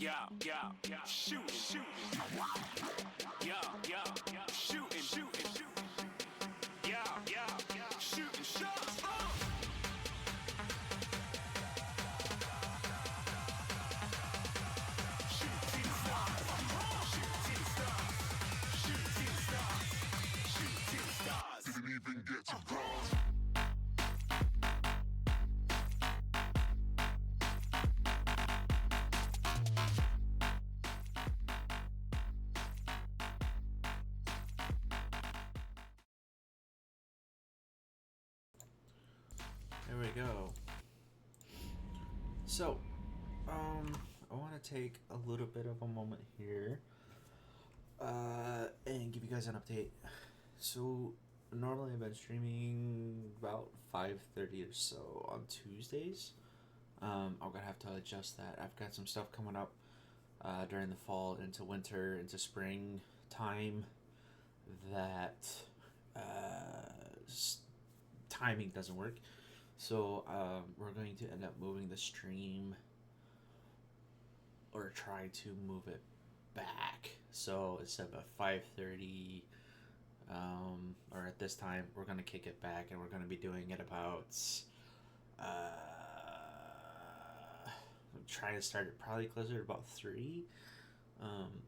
shooting. Yeah, shooting. Yeah, shooting shots. Shooting stars. Didn't even get to cross. There we go. So, I want to take a little bit of a moment here and give you guys an update. So, normally I've been streaming about 5:30 or so on Tuesdays. I'm gonna have to adjust that. I've got some stuff coming up during the fall, into winter, into spring time that timing doesn't work. So we're going to end up moving the stream, or try to move it back. So instead of 5:30, or at this time, we're going to kick it back, and we're going to be doing it about, trying to start it probably closer to about 3.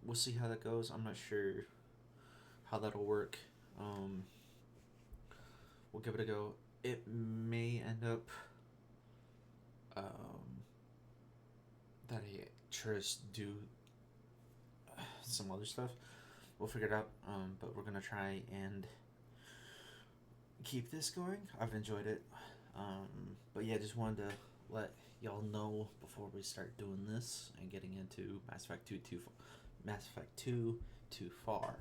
We'll see how that goes. I'm not sure how that'll work. We'll give it a go. It may end up that I just do some other stuff. We'll figure it out. But we're gonna try and keep this going. I've enjoyed it. But yeah, just wanted to let y'all know before we start doing this and getting into Mass Effect 2 too far.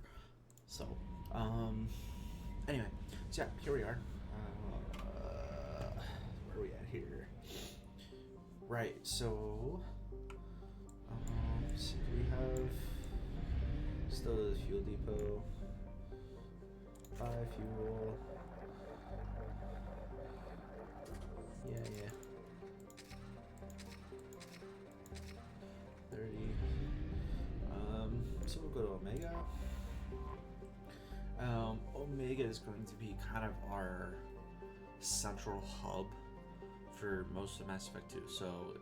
So, anyway, so yeah, here we are. Where are we at here? Right, so let's see, do we have still the fuel depot, 5 fuel, yeah, 30, so we'll go to Omega. Omega is going to be kind of our central hub for most of Mass Effect 2. So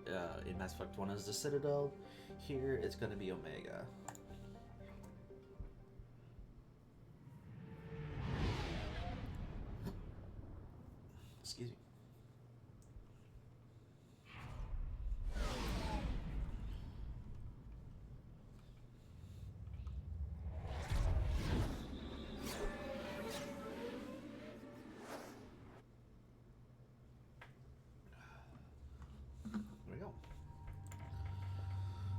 in Mass Effect 1 is the Citadel. Here it's going to be Omega. Excuse me.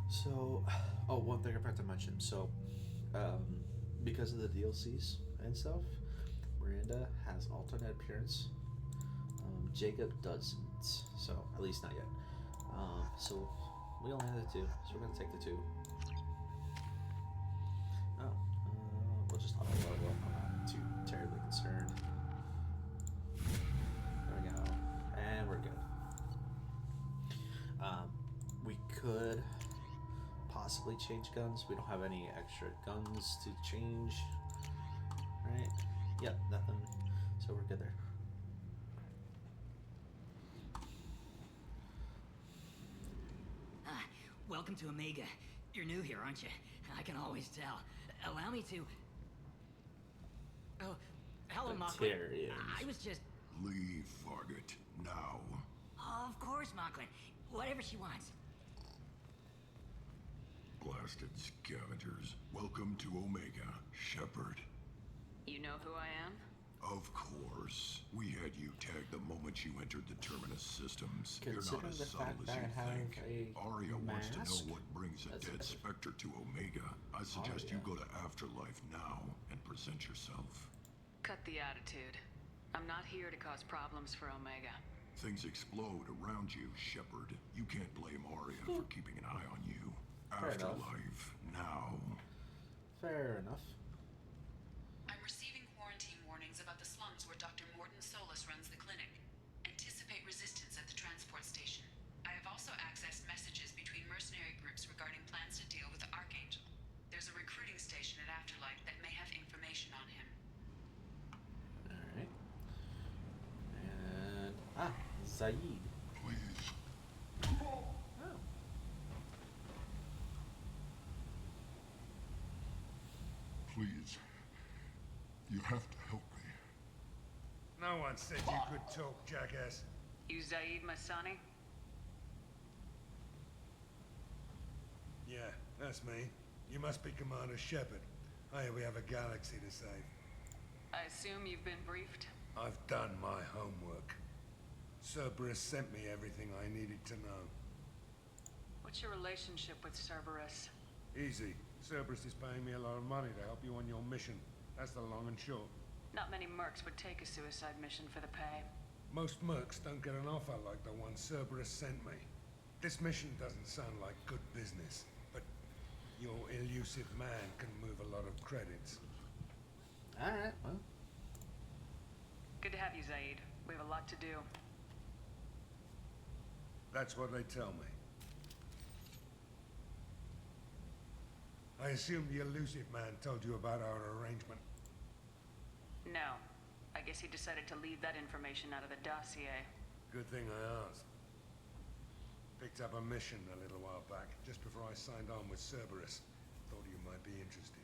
So, one thing I forgot to mention. So, because of the DLCs and stuff, Miranda has alternate appearance. Jacob doesn't. So, at least not yet. So, we only have the 2. So, we're going to take the 2. We'll just auto level up. I'm not too terribly concerned. There we go. And we're good. We could possibly change guns. We don't have any extra guns to change, right? Yep, nothing. So we're good there. Welcome to Omega. You're new here, aren't you? I can always tell. Allow me to... Oh, hello, Mocklin. I was just... Leave, Fargate, now. Of course, Mocklin. Whatever she wants. Blasted scavengers. Welcome to Omega, Shepard. You know who I am? Of course. We had you tagged the moment you entered the Terminus systems. You're not as subtle as you think. Aria wants to know what brings a dead Spectre to Omega. I suggest you go to Afterlife now and present yourself. Cut the attitude. I'm not here to cause problems for Omega. Things explode around you, Shepard. You can't blame Aria for keeping an eye on you. Afterlife now. Fair enough. I'm receiving quarantine warnings about the slums where Dr. Morton Solus runs the clinic. Anticipate resistance at the transport station. I have I've also accessed messages between mercenary groups regarding plans to deal with the Archangel. There's a recruiting station at Afterlight that may have information on him. Alright. And... Zaid. Please. Oh. Please. You have to help me. No one said you could talk, jackass. You Zaid Masani? Yeah, that's me. You must be Commander Shepard. Hey, we have a galaxy to save. I assume you've been briefed? I've done my homework. Cerberus sent me everything I needed to know. What's your relationship with Cerberus? Easy. Cerberus is paying me a lot of money to help you on your mission. That's the long and short. Not many mercs would take a suicide mission for the pay. Most mercs don't get an offer like the one Cerberus sent me. This mission doesn't sound like good business, but your elusive man can move a lot of credits. Alright, well. Good to have you, Zaid. We have a lot to do. That's what they tell me. I assume the elusive man told you about our arrangement. No. I guess he decided to leave that information out of the dossier. Good thing I asked. Picked up a mission a little while back, just before I signed on with Cerberus. Thought you might be interested.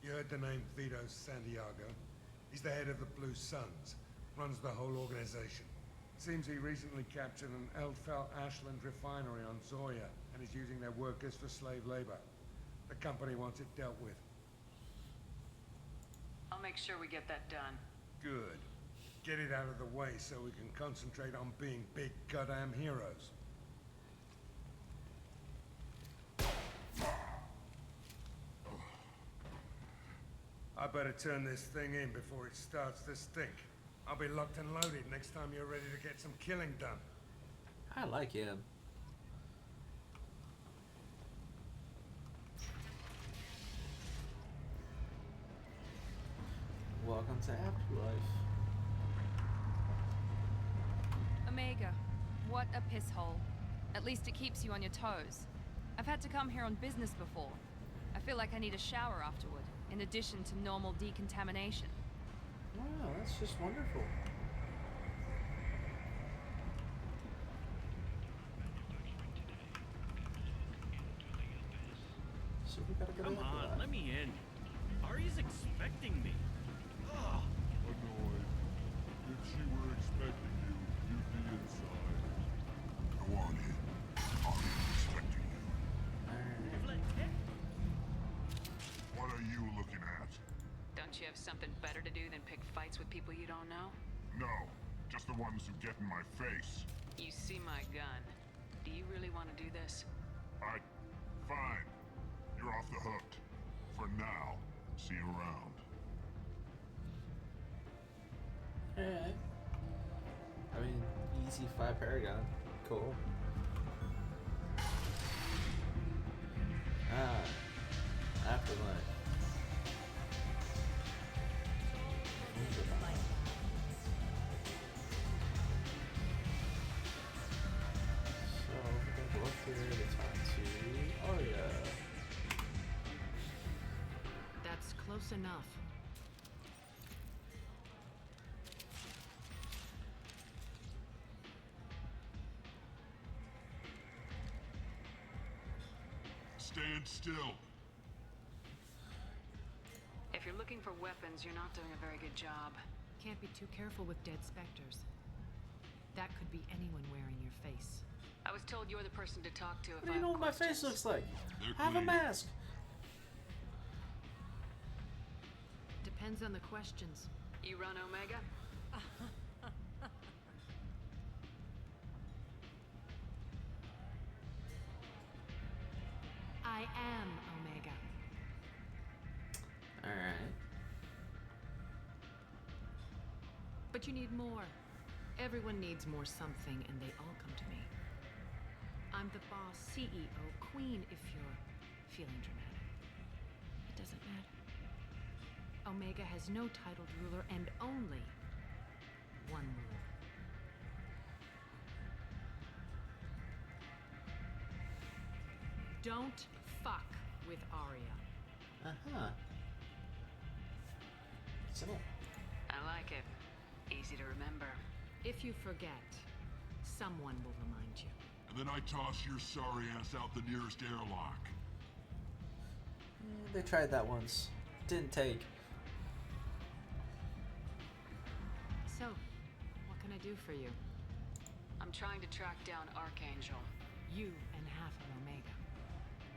You heard the name Vito Santiago? He's the head of the Blue Suns. Runs the whole organization. Seems he recently captured an Eldfell Ashland refinery on Zoya and is using their workers for slave labor. The company wants it dealt with. I'll make sure we get that done. Good. Get it out of the way so we can concentrate on being big goddamn heroes. I better turn this thing in before it starts to stink. I'll be locked and loaded next time you're ready to get some killing done. I like him. Welcome to Afterlife. Omega, what a piss hole. At least it keeps you on your toes. I've had to come here on business before. I feel like I need a shower afterward, in addition to normal decontamination. Wow, that's just wonderful. So we gotta go to Come on, let me in. Ari's expecting me. Ugh. Annoyed. If she were expecting you, you'd be inside. Go on in. I'll be expecting you. What are you looking at? Don't you have something better to do than pick fights with people you don't know? No, just the ones who get in my face. You see my gun. Do you really want to do this? Fine. You're off the hook. For now. See you around. Alright. I mean, easy 5 Paragon. Cool. Afterlife. So, we're gonna go up here to talk to Arya. That's close enough. Stand still. If you're looking for weapons, you're not doing a very good job. Can't be too careful with dead specters. That could be anyone wearing your face. I was told you're the person to talk to if What do I you know have what my face questions. looks like? They're I have a clean. mask. Depends on the questions. You run Omega? I am Omega. Alright. But you need more. Everyone needs more something, and they all come to me. I'm the boss, CEO, queen, if you're feeling dramatic. It doesn't matter. Omega has no titled ruler and only one rule. Don't fuck with Arya. Uh-huh. Simple. I like it. Easy to remember. If you forget, someone will remind you. And then I toss your sorry ass out the nearest airlock. They tried that once. Didn't take. So, what can I do for you? I'm trying to track down Archangel. You and half of Omega.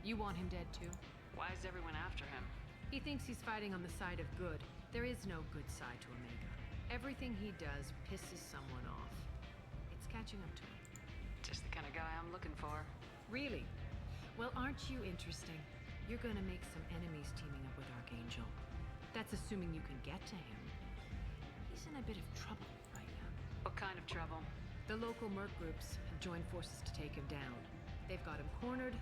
You want him dead too? Why is everyone after him? He thinks he's fighting on the side of good. There is no good side to Omega. Everything he does pisses someone off. It's catching up to him. Just the kind of guy I'm looking for. Really? Well, aren't you interesting? You're gonna make some enemies teaming up with Archangel. That's assuming you can get to him. He's in a bit of trouble right now. What kind of trouble? The local merc groups have joined forces to take him down. They've got him cornered,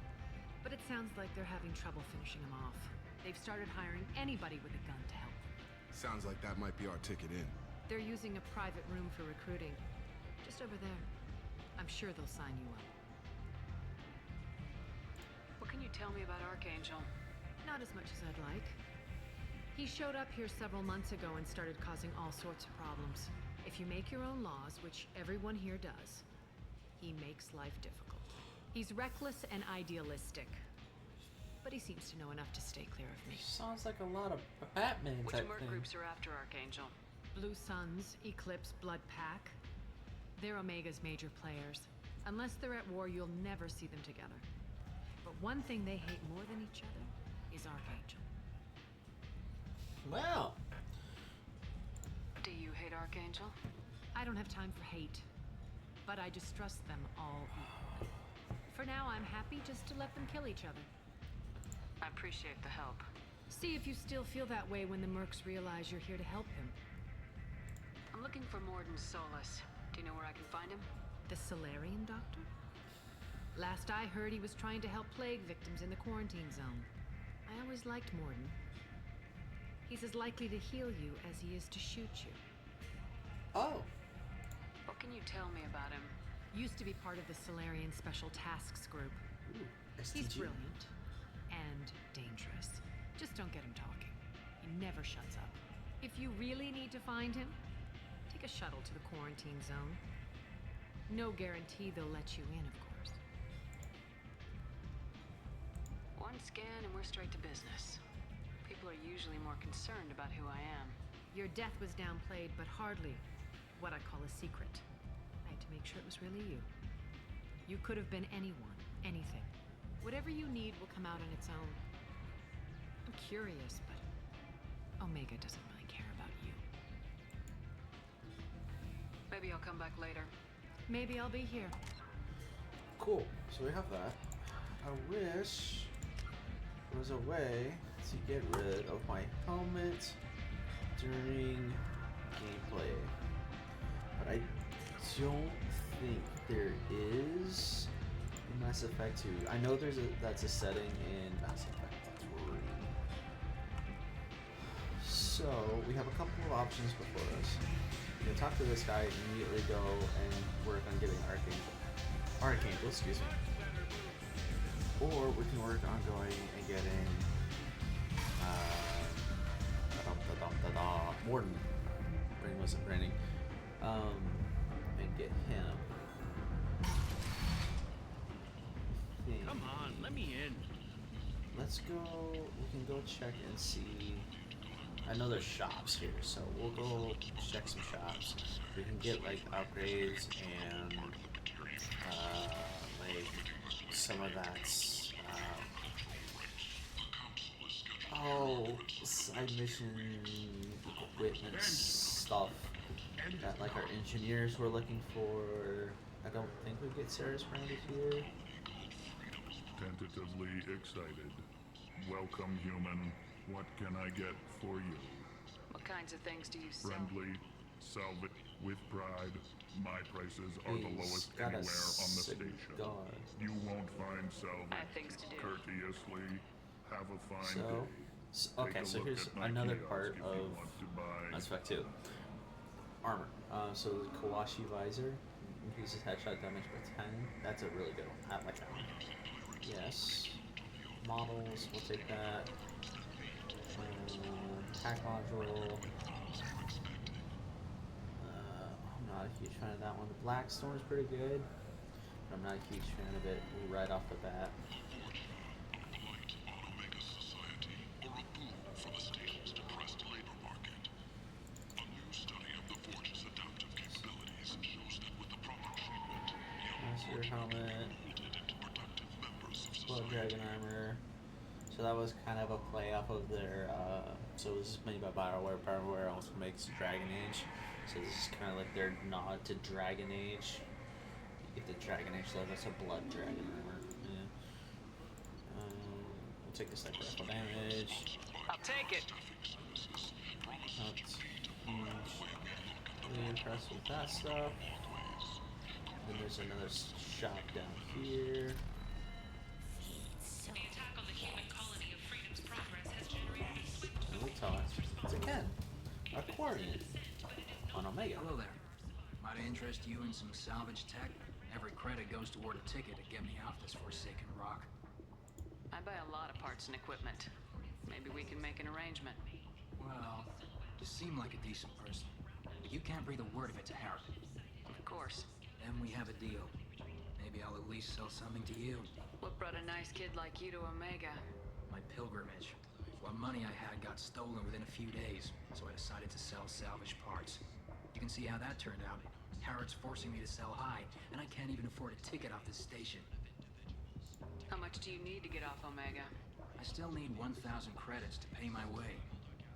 but it sounds like they're having trouble finishing him off. They've started hiring anybody with a gun to help them. Sounds like that might be our ticket in. They're using a private room for recruiting. Just over there. I'm sure they'll sign you up. What can you tell me about Archangel? Not as much as I'd like. He showed up here several months ago and started causing all sorts of problems. If you make your own laws, which everyone here does, he makes life difficult. He's reckless and idealistic. But he seems to know enough to stay clear of me. Sounds like a lot of Batman Which type merc thing. groups are after Archangel? Blue Suns, Eclipse, Blood Pack. They're Omega's major players. Unless they're at war, you'll never see them together. But one thing they hate more than each other is Archangel. Wow. Do you hate Archangel? I don't have time for hate, but I distrust them all equally. For now, I'm happy just to let them kill each other. I appreciate the help. See if you still feel that way when the mercs realize you're here to help him. I'm looking for Morden Solus. Do you know where I can find him? The Solarian doctor? Last I heard, he was trying to help plague victims in the quarantine zone. I always liked Morden. He's as likely to heal you as he is to shoot you. Oh. What can you tell me about him? Used to be part of the Solarian Special Tasks Group. Ooh, He's STG. brilliant. And dangerous. Just don't get him talking. He never shuts up. If you really need to find him, take a shuttle to the quarantine zone. No guarantee they'll let you in, of course. One scan and we're straight to business. People are usually more concerned about who I am. Your death was downplayed, but hardly what I call a secret. I had to make sure it was really you. You could have been anyone, anything. Whatever you need will come out on its own. I'm curious, but Omega doesn't really care about you. Maybe I'll come back later. Maybe I'll be here. Cool. So we have that. I wish there was a way to get rid of my helmet during gameplay. But I don't think there is in Mass Effect 2. I know that's a setting in Mass Effect 3. So we have a couple of options before us. We can talk to this guy, immediately go and work on getting Archangel, excuse me. Or we can work on going and getting Morden. Brain wasn't branding. And get him. Come on, let me in. Let's go. We can go check and see. I know there's shops here, so we'll go check some shops. We can get like upgrades and like some of that. Side mission equipment stuff that like our engineers were looking for. I don't think we get Sarah's branded here. Tentatively excited. Welcome, human. What can I get for you? What kinds of things do you sell? Friendly, salvage with pride. My prices are the lowest got a anywhere on the station. cigar. You won't find I salvage. have things to do. Courteously, have a fine So, day. okay, Take a so look here's at my another kiosk part if you of want to buy. Mass Effect 2. Armor. So the Kawashi visor increases headshot damage by 10. That's a really good one. I like that one. Yes. models, we'll take that. Pack module. I'm not a huge fan of that one. The Blackstone is pretty good, but I'm not a huge fan of it right off the bat. Master helmet. Blood Dragon armor. So that was kind of a play off of their, so this is made by BioWare. BioWare also makes Dragon Age. So this is kind of like their nod to Dragon Age. You get the Dragon Age logo, that's a Blood Dragon armor. Yeah. We'll take this like rifle damage. I'll take it. Not huge. Really impressed with that stuff. Then there's another shop down here. We talked to Ken, Aquarian, on Omega. Hello there. Might I interest you in some salvage tech? Every credit goes toward a ticket to get me off this forsaken rock. I buy a lot of parts and equipment. Maybe we can make an arrangement. Well, you seem like a decent person. But you can't breathe a word of it to Harry. Of course. Then we have a deal. Maybe I'll at least sell something to you. What brought a nice kid like you to Omega? My pilgrimage. What money I had got stolen within a few days, so I decided to sell salvage parts. You can see how that turned out. Harrod's forcing me to sell high, and I can't even afford a ticket off this station. How much do you need to get off Omega? I still need 1,000 credits to pay my way,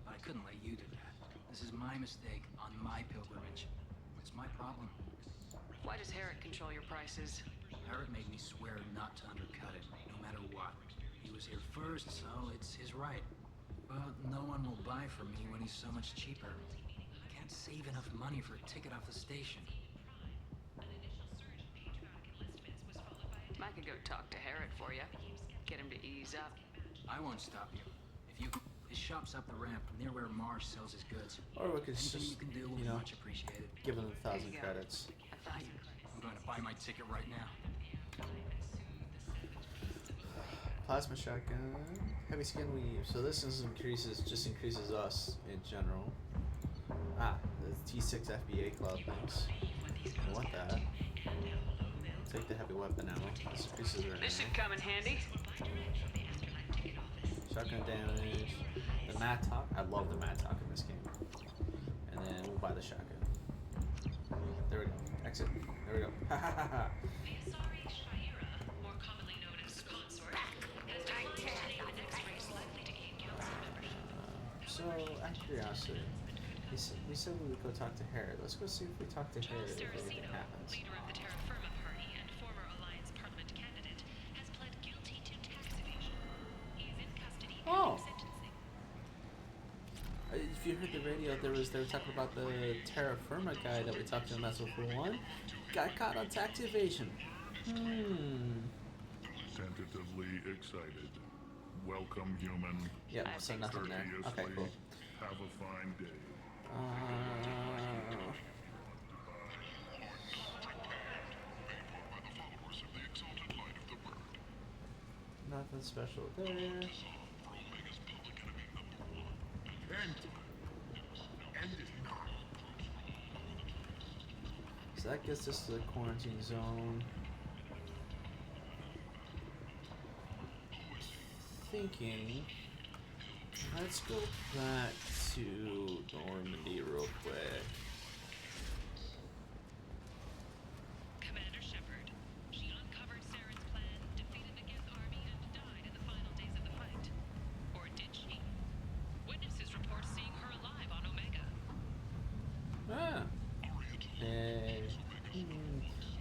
but I couldn't let you do that. This is my mistake on my pilgrimage. It's my problem. Why does Harrod control your prices? Harrod made me swear not to undercut it, no matter what. He was here first, so it's his right. But no one will buy from me when he's so much cheaper. I can't save enough money for a ticket off the station. I could go talk to Harrod for you. Get him to ease up. I won't stop you. If you... His shop's up the ramp, near where Marsh sells his goods. Or we could just, you can do will be much appreciated. Give him 1,000 credits. I'm going to buy my ticket right now. Plasma shotgun, heavy skin weave. So this just increases us in general. The T6 FBA club things. I want that. Take the heavy weapon ammo. This increases their This should come in handy. Shotgun damage. The Mattock. I love the Mattock in this game. And then we'll buy the shotgun. There we go. Exit. There we go. Ha ha ha ha. So, out of curiosity, we said we would go talk to Harrod. Let's go see if we talk to Harrod if anything happens. Leader of the Terra Firma Party and former Alliance Parliament candidate, has pled guilty to tax evasion. He is in custody pending sentencing. If you heard the radio, they were talking about the Terra Firma guy that we talked to in Battlefield 1. Got caught on tax evasion. Tentatively excited. Welcome, human. Yep, so nothing there. Okay, cool. Have a fine day. Nothing special there. So that gets us to the quarantine zone. Thinking, let's go back to Normandy real quick. Commander Shepard, she uncovered Saren's plan, defeated the Geth army, and died in the final days of the fight. Or did she? Witnesses report seeing her alive on Omega.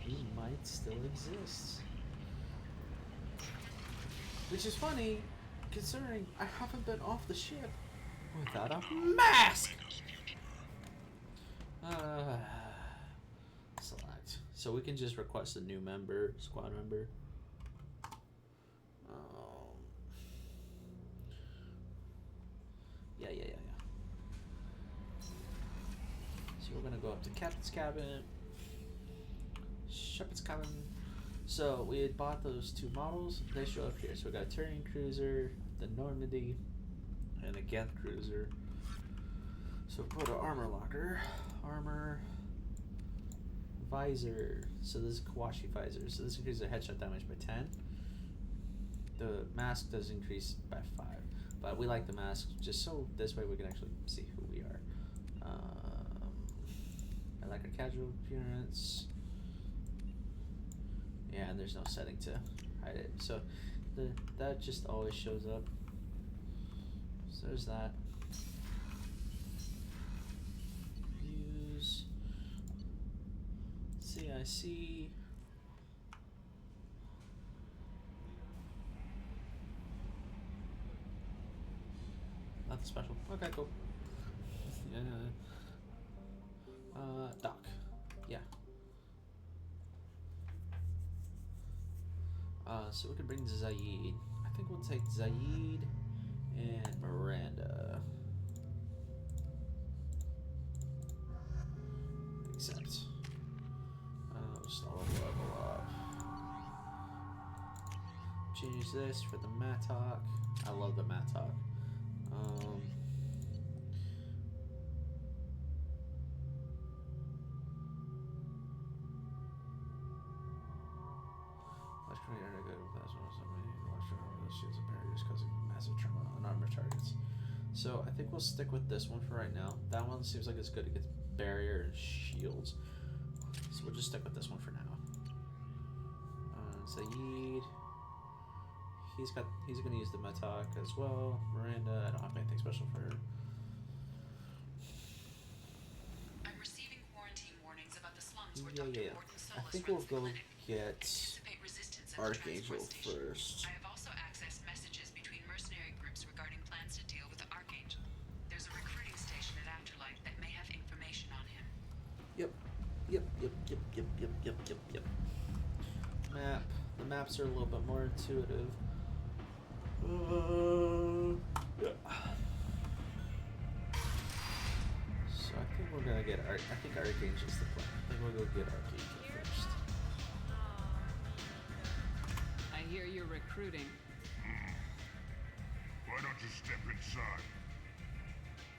He might still exist. Which is funny, considering I haven't been off the ship without a mask! Select. So we can just request a new member, squad member. Yeah. So we're gonna go up to Captain's cabin, Shepard's cabin, So we had bought those two models. They show up here. So we got a Turian cruiser, the Normandy, and a Geth cruiser. So go to armor locker, armor, visor. So this is Kawashi visor. So this increases the headshot damage by 10. The mask does increase by 5, but we like the mask just so this way we can actually see who we are. I like our casual appearance. Yeah, and there's no setting to hide it. So that just always shows up. So there's that. Use CIC. Nothing special. Okay, cool. Doc. Yeah. So we could bring Zaid. I think we'll take Zaid and Miranda. Accept. Just level up. Change this for the Mattock. I love the Mattock. So I think we'll stick with this one for right now. That one seems like it's good. It gets barrier and shields. So we'll just stick with this one for now. Zaid. He's gonna use the Mattock as well. Miranda, I don't have anything special for her. I'm receiving quarantine warnings about the slums where Dr. Morton Solus I think runs we'll the go clinic. get Archangel first. I have also accessed messages between mercenary groups regarding plans to deal with the Archangel. There's a recruiting station at Afterlife that may have information on him. Yep. Map. The maps are a little bit more intuitive. Yeah. So I think we're gonna get I think Archangel's the plan. I think we'll go get Archangel first. I hear you're recruiting. Why don't you step inside?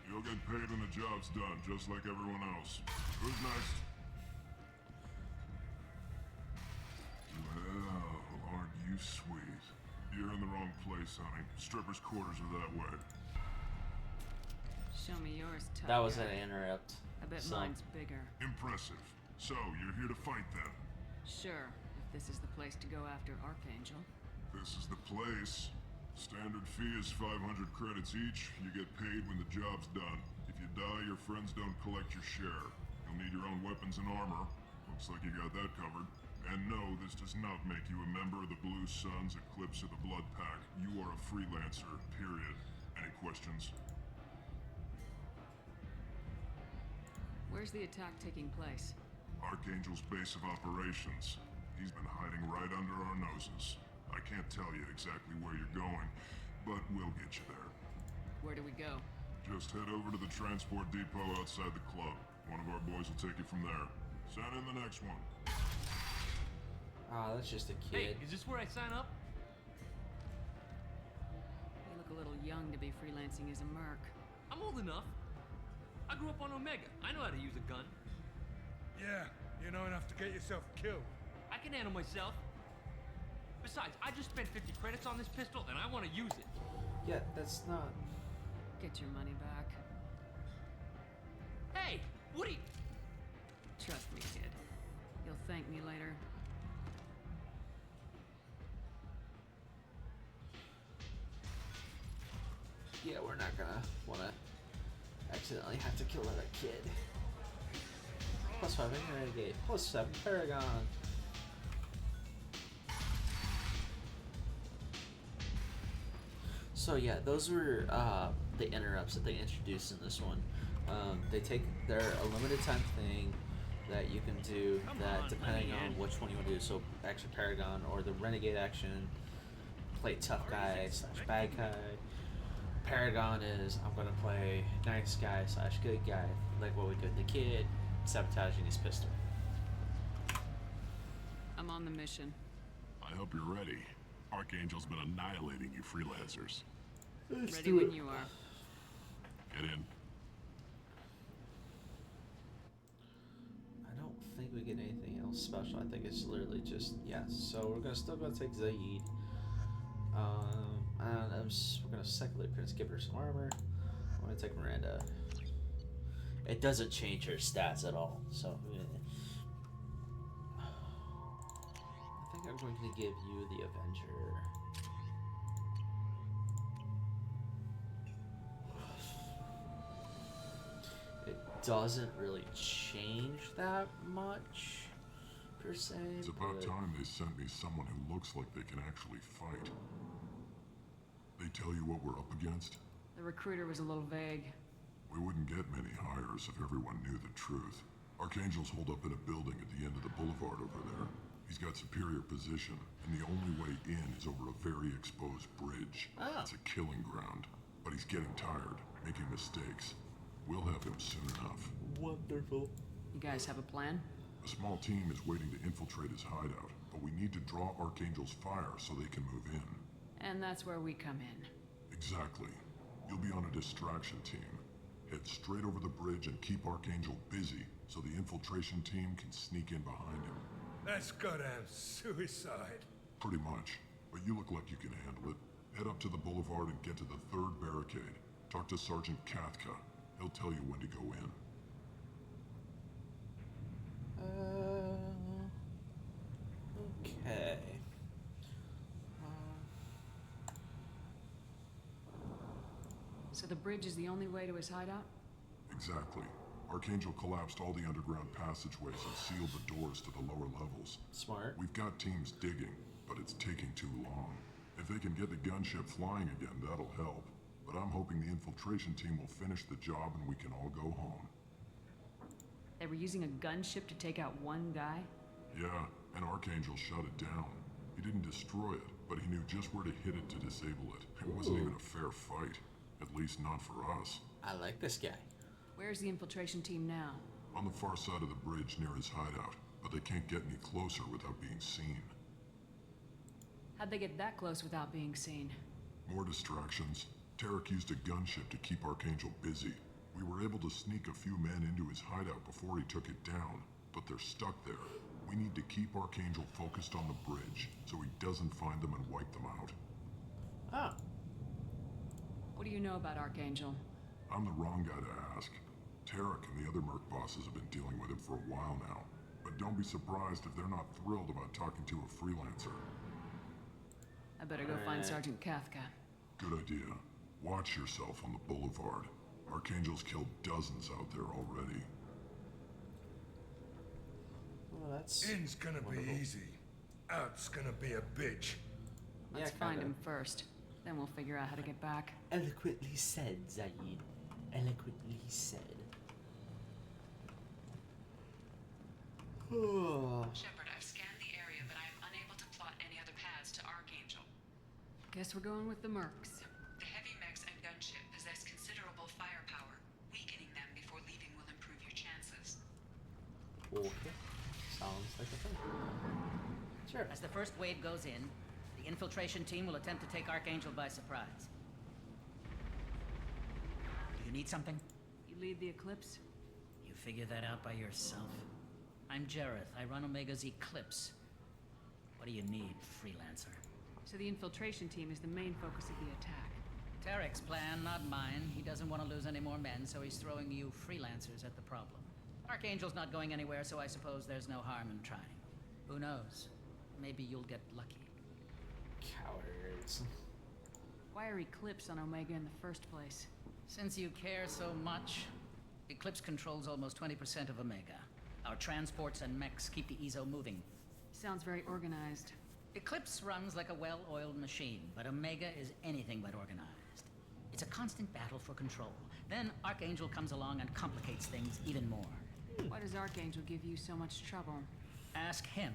You'll get paid when the job's done, just like everyone else. Who's next? Well, aren't you sweet? You're in the wrong place, honey. Strippers' quarters are that way. Show me yours, tough That was guy. an interrupt. I bet mine's bigger. Impressive. So, you're here to fight then? Sure, if this is the place to go after Archangel. This is the place. Standard fee is 500 credits each. You get paid when the job's done. If you die, your friends don't collect your share. You'll need your own weapons and armor. Looks like you got that covered. And no, this does not make you a member of the Blue Suns, Eclipse, or the Blood Pack. You are a freelancer, period. Any questions? Where's the attack taking place? Archangel's base of operations. He's been hiding right under our noses. I can't tell you exactly where you're going, but we'll get you there. Where do we go? Just head over to the transport depot outside the club. One of our boys will take you from there. Send in the next one. Ah, that's just a Hey, kid. is this where I sign up? You look a little young to be freelancing as a merc. I'm old enough. I grew up on Omega. I know how to use a gun. Yeah, you know enough to get yourself killed. I can handle myself. Besides, I just spent 50 credits on this pistol and I want to use it. Yeah, that's not. Get your money back. Hey, Woody! Trust me, kid. You'll thank me later. Yeah, we're not gonna wanna accidentally have to kill another kid. +5 Renegade, +7 Paragon. So yeah, those were the interrupts that they introduced in this one. They're a limited time thing that you can do that depending on which one you want to do. So Action Paragon or the Renegade action, play tough guy / bad guy. Paragon is I'm gonna play nice guy / good guy, like what we did the kid, sabotaging his pistol. I'm on the mission. I hope you're ready. Archangel's been annihilating you freelancers. Ready when you are. Get in. I don't think we get anything else special. I think it's literally just yes. So we're still gonna take Zaid. And we're gonna secondly give her some armor. I'm gonna take Miranda. It doesn't change her stats at all, so I think I'm going to give you the Avenger. It doesn't really change that much, per se. It's about time they sent me someone who looks like they can actually fight. They tell you what we're up against? The recruiter was a little vague. We wouldn't get many hires if everyone knew the truth. Archangel's holed up in a building at the end of the boulevard over there. He's got superior position, and the only way in is over a very exposed bridge. It's a killing ground, but he's getting tired, making mistakes. We'll have him soon enough. Wonderful. You guys have a plan? A small team is waiting to infiltrate his hideout, but we need to draw Archangel's fire so they can move in. And that's where we come in. Exactly. You'll be on a distraction team. Head straight over the bridge and keep Archangel busy so the infiltration team can sneak in behind him. That's goddamn suicide. Pretty much. But you look like you can handle it. Head up to the boulevard and get to the 3rd barricade. Talk to Sergeant Kathka. He'll tell you when to go in. Okay. So the bridge is the only way to his hideout? Exactly. Archangel collapsed all the underground passageways and sealed the doors to the lower levels. Smart. We've got teams digging, but it's taking too long. If they can get the gunship flying again, that'll help. But I'm hoping the infiltration team will finish the job and we can all go home. They were using a gunship to take out one guy? Yeah, and Archangel shut it down. He didn't destroy it, but he knew just where to hit it to disable it. It wasn't even a fair fight. At least not for us. I like this guy. Where's the infiltration team now? On the far side of the bridge near his hideout, but they can't get any closer without being seen. How'd they get that close without being seen? More distractions. Tarek used a gunship to keep Archangel busy. We were able to sneak a few men into his hideout before he took it down, but they're stuck there. We need to keep Archangel focused on the bridge so he doesn't find them and wipe them out. Ah. What do you know about Archangel? I'm the wrong guy to ask. Tarek and the other merc bosses have been dealing with him for a while now, but don't be surprised if they're not thrilled about talking to a freelancer. I better go find Sergeant Kathka. Good idea. Watch yourself on the boulevard. Archangel's killed dozens out there already. Well, that's In's gonna wonderful. be easy. Out's gonna be a bitch. Let's find him first. Then we'll figure out how to get back. Eloquently said, Zaid. Eloquently said. Shepard, I've scanned the area, but I am unable to plot any other paths to Archangel. Guess we're going with the mercs. The heavy mechs and gunship possess considerable firepower. Weakening them before leaving will improve your chances. Okay. Sounds like a thing. Sure. As the first wave goes in, the infiltration team will attempt to take Archangel by surprise. Do you need something? You lead the Eclipse? You figure that out by yourself. I'm Jareth. I run Omega's Eclipse. What do you need, freelancer? So the infiltration team is the main focus of the attack. Tarek's plan, not mine. He doesn't want to lose any more men, so he's throwing you freelancers at the problem. Archangel's not going anywhere, so I suppose there's no harm in trying. Who knows? Maybe you'll get lucky. Cowards. Why are Eclipse on Omega in the first place? Since you care so much, Eclipse controls almost 20% of Omega. Our transports and mechs keep the EZO moving. Sounds very organized. Eclipse runs like a well-oiled machine, but Omega is anything but organized. It's a constant battle for control. Then Archangel comes along and complicates things even more. Why does Archangel give you so much trouble? Ask him.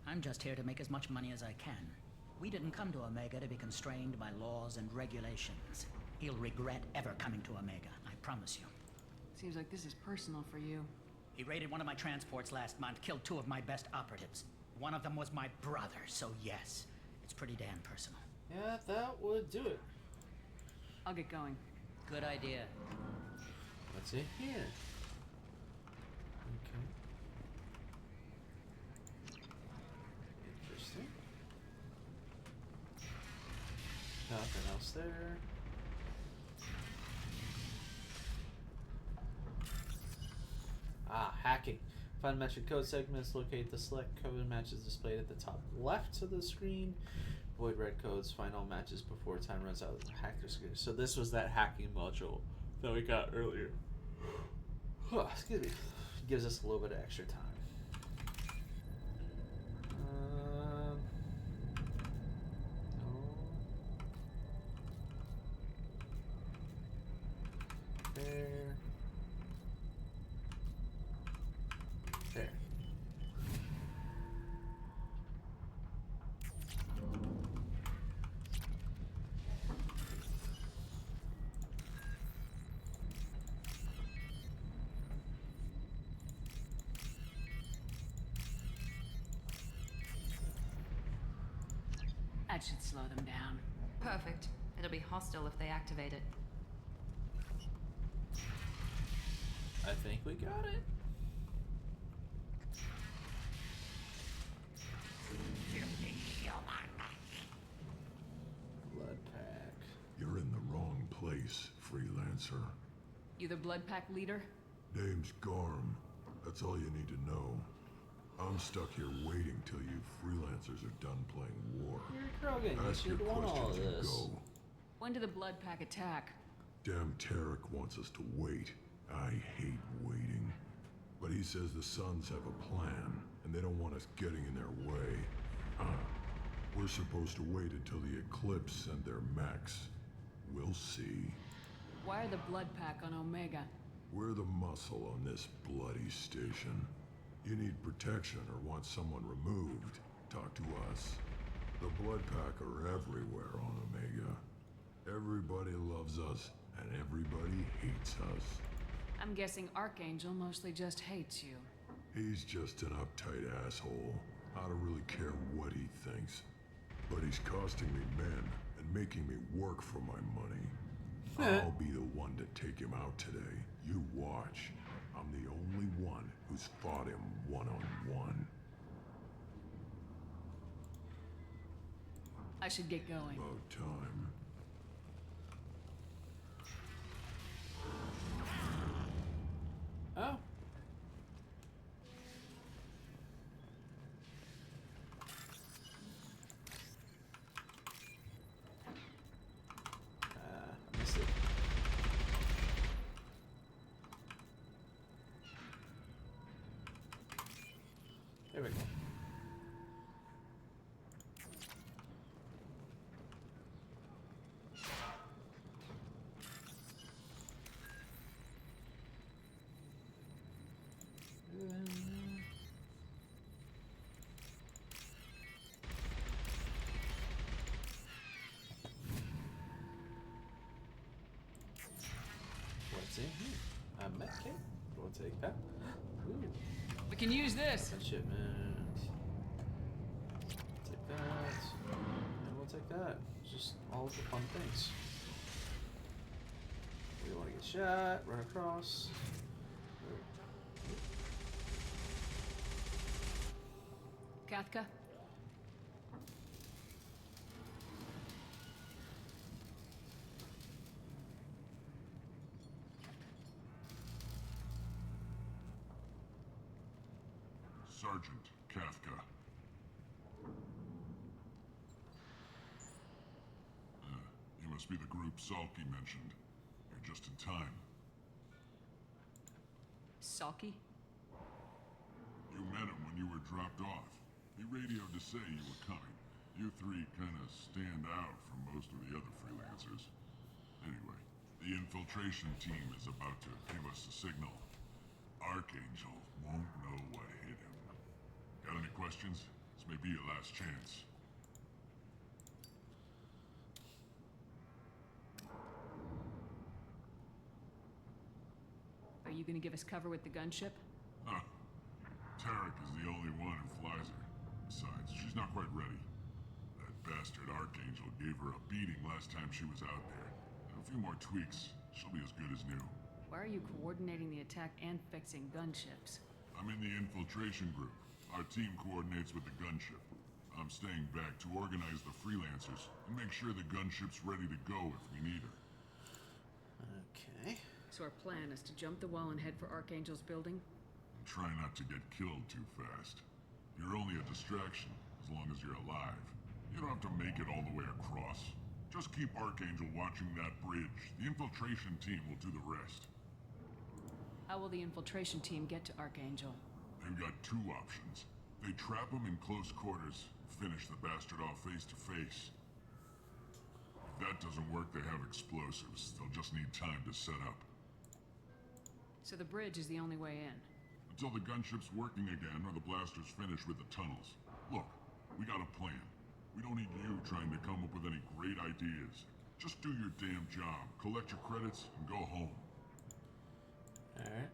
I'm just here to make as much money as I can. We didn't come to Omega to be constrained by laws and regulations. He'll regret ever coming to Omega, I promise you. Seems like this is personal for you. He raided one of my transports last month, killed 2 of my best operatives. One of them was my brother, so yes, it's pretty damn personal. Yeah, that would do it. I'll get going. Good idea. What's in here? Okay. Interesting. Nothing else there. Ah, hacking. Find matching code segments, locate the select code matches displayed at the top left of the screen. Void red codes, find all matches before time runs out. Hack their screen. So this was that hacking module that we got earlier. Excuse me. Gives us a little bit of extra time. There. There. That should slow them down. Perfect. It'll be hostile if they activate it. I think we got it. Blood pack. You're in the wrong place, freelancer. You the blood pack leader? Name's Garm. That's all you need to know. I'm stuck here waiting till you freelancers are done playing war. You're Krogan. Ask You your should want all questions and this. go. When do the blood pack attack? Damn Tarek wants us to wait. I hate waiting. But he says the Suns have a plan, and they don't want us getting in their way. We're supposed to wait until the Eclipse and their mechs. We'll see. Why are the blood pack on Omega? We're the muscle on this bloody station. You need protection or want someone removed, talk to us. The blood pack are everywhere on Omega. Everybody loves us, and everybody hates us. I'm guessing Archangel mostly just hates you. He's just an uptight asshole. I don't really care what he thinks. But he's costing me men and making me work for my money. I'll be the one to take him out today. You watch. I'm the only one who's fought him one-on-one. I should get going. About time. Oh. I missed it. There we go. What's in here? A medkit? We'll take that. Ooh. We can use this. Shipment. Take that. And we'll take that. Just all of the fun things. We want to get shot, run across. Kathka? Sergeant Kafka. You must be the group Salky mentioned. You're just in time. Saki? You met him when you were dropped off. He radioed to say you were coming. You three kind of stand out from most of the other freelancers. Anyway, the infiltration team is about to give us a signal. Archangel won't know what hit him. Got any questions? This may be your last chance. Are you gonna give us cover with the gunship? Huh. Tarek is the only one who flies her. Besides, she's not quite ready. That bastard Archangel gave her a beating last time she was out there. A few more tweaks, she'll be as good as new. Why are you coordinating the attack and fixing gunships? I'm in the infiltration group. Our team coordinates with the gunship. I'm staying back to organize the freelancers and make sure the gunship's ready to go if we need her. Okay. So our plan is to jump the wall and head for Archangel's building? Try not to get killed too fast. You're only a distraction as long as you're alive. You don't have to make it all the way across. Just keep Archangel watching that bridge. The infiltration team will do the rest. How will the infiltration team get to Archangel? They've got two options. They trap him in close quarters, finish the bastard off face to face. If that doesn't work, they have explosives. They'll just need time to set up. So the bridge is the only way in? Until the gunship's working again or the blasters finish with the tunnels. Look, we got a plan. We don't need you trying to come up with any great ideas. Just do your damn job, collect your credits, and go home. Alright.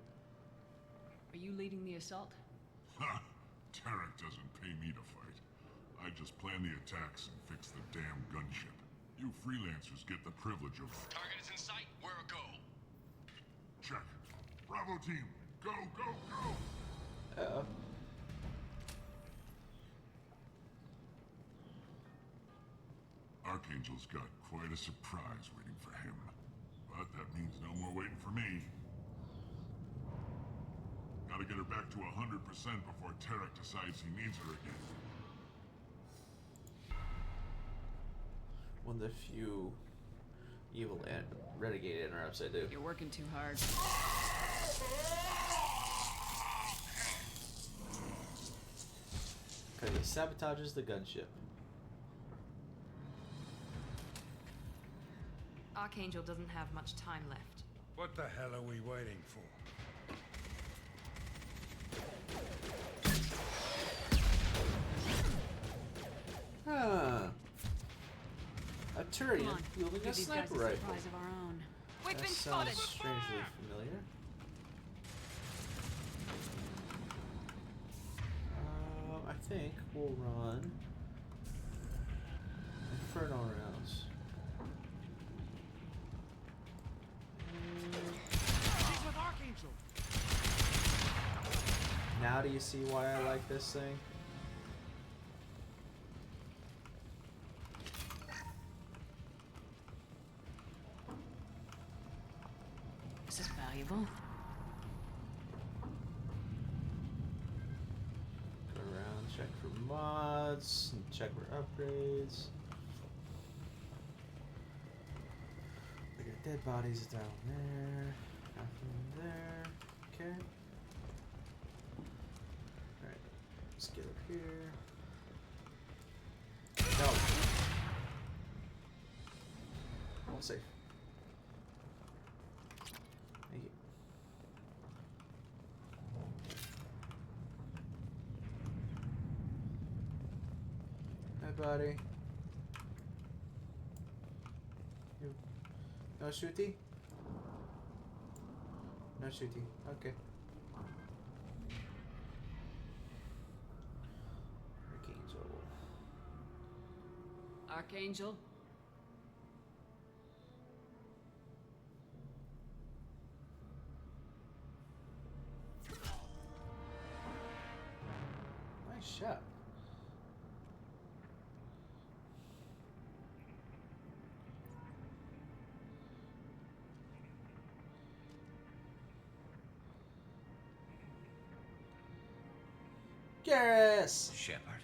Are you leading the assault? Ha! Tarek doesn't pay me to fight. I just plan the attacks and fix the damn gunship. You freelancers get the privilege of... Target is in sight. Where a go? Check. Bravo team, go, go, go! Uh-oh. Archangel's got quite a surprise waiting for him. But that means no more waiting for me. Gotta get her back to 100% before Tarek decides he needs her again. One of the few evil and renegade interrupts I do. You're working too hard. Because it sabotages the gunship. Archangel doesn't have much time left. What the hell are we waiting for? Huh. A Turian Come on, wielding a give these guys sniper a rifle. surprise of our own. We've That been sounds spotted! strangely familiar. I think we'll run Inferno rounds. She's with Archangel. Now do you see why I like this thing? This is valuable. Go around, check for mods, and check for upgrades. We got dead bodies down there, nothing there. Okay. Alright, let's get up here. No! All safe. Thank you. Hi, buddy. You. No shooty? No shooty. Okay. Archangel. Archangel? Nice shot. Garrus! Shepard,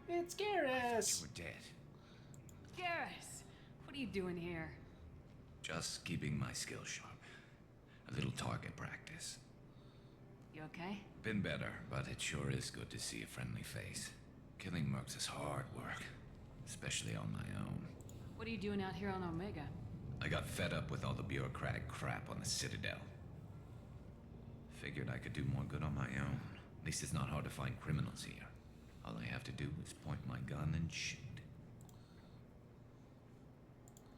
It's Garrus! we're dead. Garrus! What are you doing here? Just keeping my skills sharp. A little target practice. You okay? Been better, but it sure is good to see a friendly face. Killing mercs is hard work, especially on my own. What are you doing out here on Omega? I got fed up with all the bureaucratic crap on the Citadel. Figured I could do more good on my own. At least it's not hard to find criminals here. All I have to do is point my gun and shoot.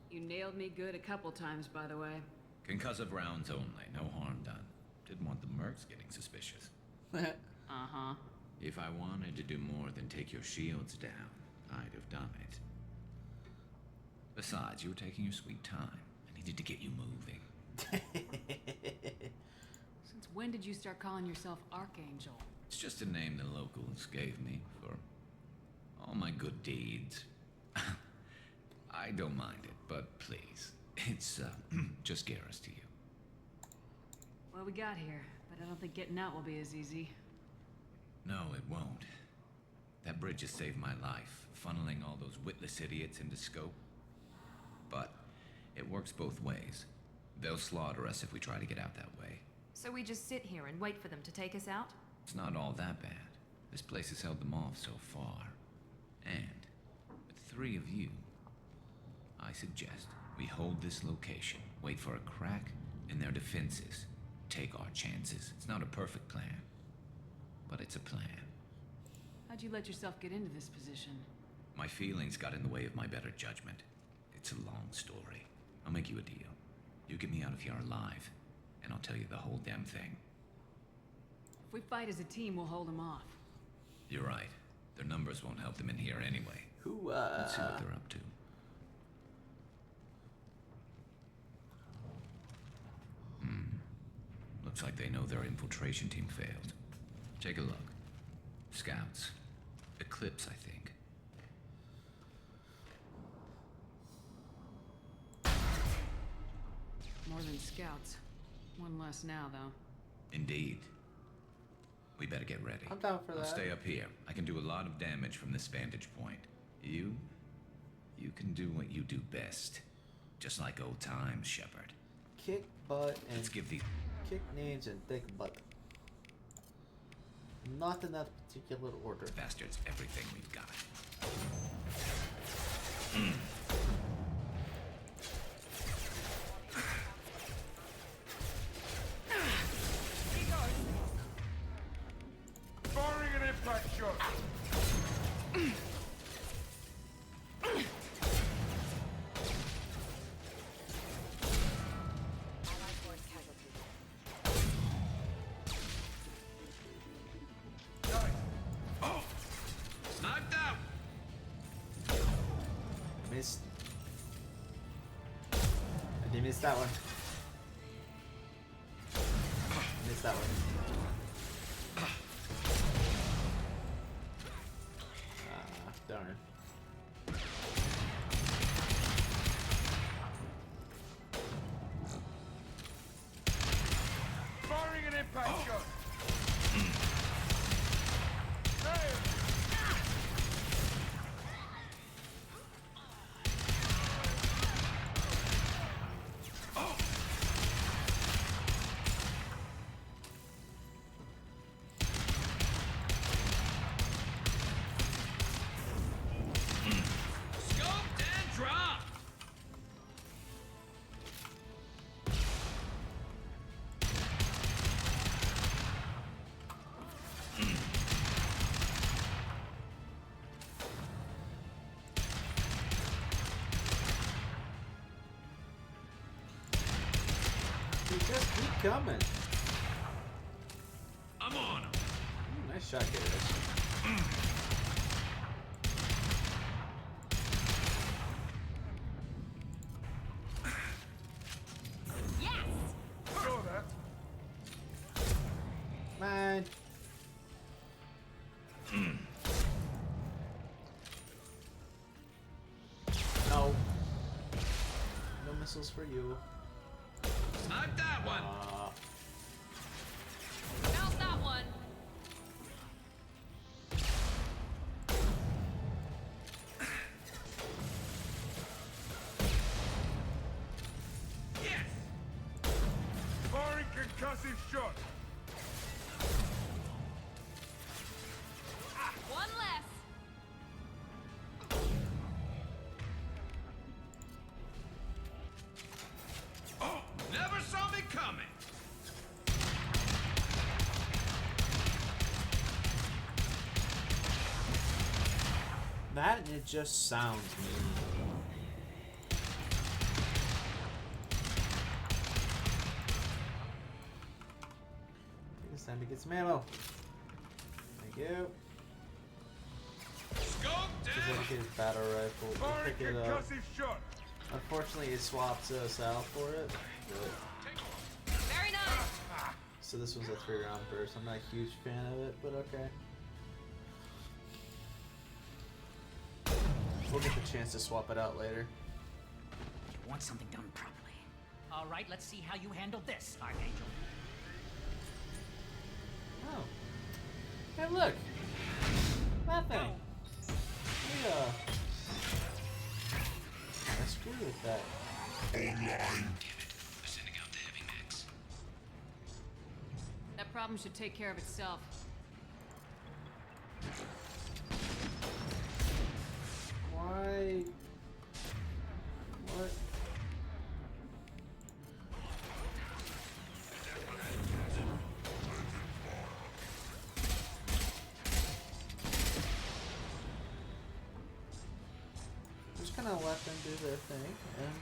You nailed me good a couple times, by the way. Concussive rounds only, no harm done. Didn't want the mercs getting suspicious. Uh-huh. If I wanted to do more than take your shields down, I'd have done it. Besides, you were taking your sweet time. I needed to get you moving. Since when did you start calling yourself Archangel? It's just a name the locals gave me for all my good deeds. I don't mind it, but please, it's just Garrus to you. Well, we got here, but I don't think getting out will be as easy. No, it won't. That bridge has saved my life, funneling all those witless idiots into scope. But it works both ways. They'll slaughter us if we try to get out that way. So we just sit here and wait for them to take us out? It's not all that bad. This place has held them off so far. And with 3 of you, I suggest we hold this location, wait for a crack in their defenses, take our chances. It's not a perfect plan, but it's a plan. How'd you let yourself get into this position? My feelings got in the way of my better judgment. It's a long story. I'll make you a deal. You get me out of here alive, and I'll tell you the whole damn thing. If we fight as a team, we'll hold them off. You're right. Their numbers won't help them in here anyway. Let's see what they're up to. Looks like they know their infiltration team failed. Take a look. Scouts. Eclipse, I think. More than scouts. One less now, though. Indeed. We better get ready. I'm down for that. I'll stay up here. I can do a lot of damage from this vantage point. You can do what you do best. Just like old times, Shepard. Kick butt and Let's give these kick names and dick butt. Not in that particular order. bastards everything we've got. Firing an impact shot. Sniped out! Missed. I did miss that one. Missed that one. Darn. Firing an impact shot. Scoped and dropped! They just keep coming. I'm on him. Nice shot, Garrus. Saw that. Man. No. No missiles for you. Sniped that one! Found that one. Yes! Firing concussive shot. One less. Oh, never saw me coming! That and it just sounds mean. I think it's time to get some ammo. Thank you. Dedicated battle rifle. We'll pick it up. Unfortunately, it swaps us out for it. But... Very nice. So this was a 3-round burst. I'm not a huge fan of it, but okay. We'll get the chance to swap it out later. You want something done properly. All right, let's see how you handle this, Archangel. Oh. Hey, look. Nothing. Yeah. Let's screw with that. Online. Damn it. They're sending out the heavy mechs. That problem should take care of itself. Why? What? Just kind of let them do their thing, and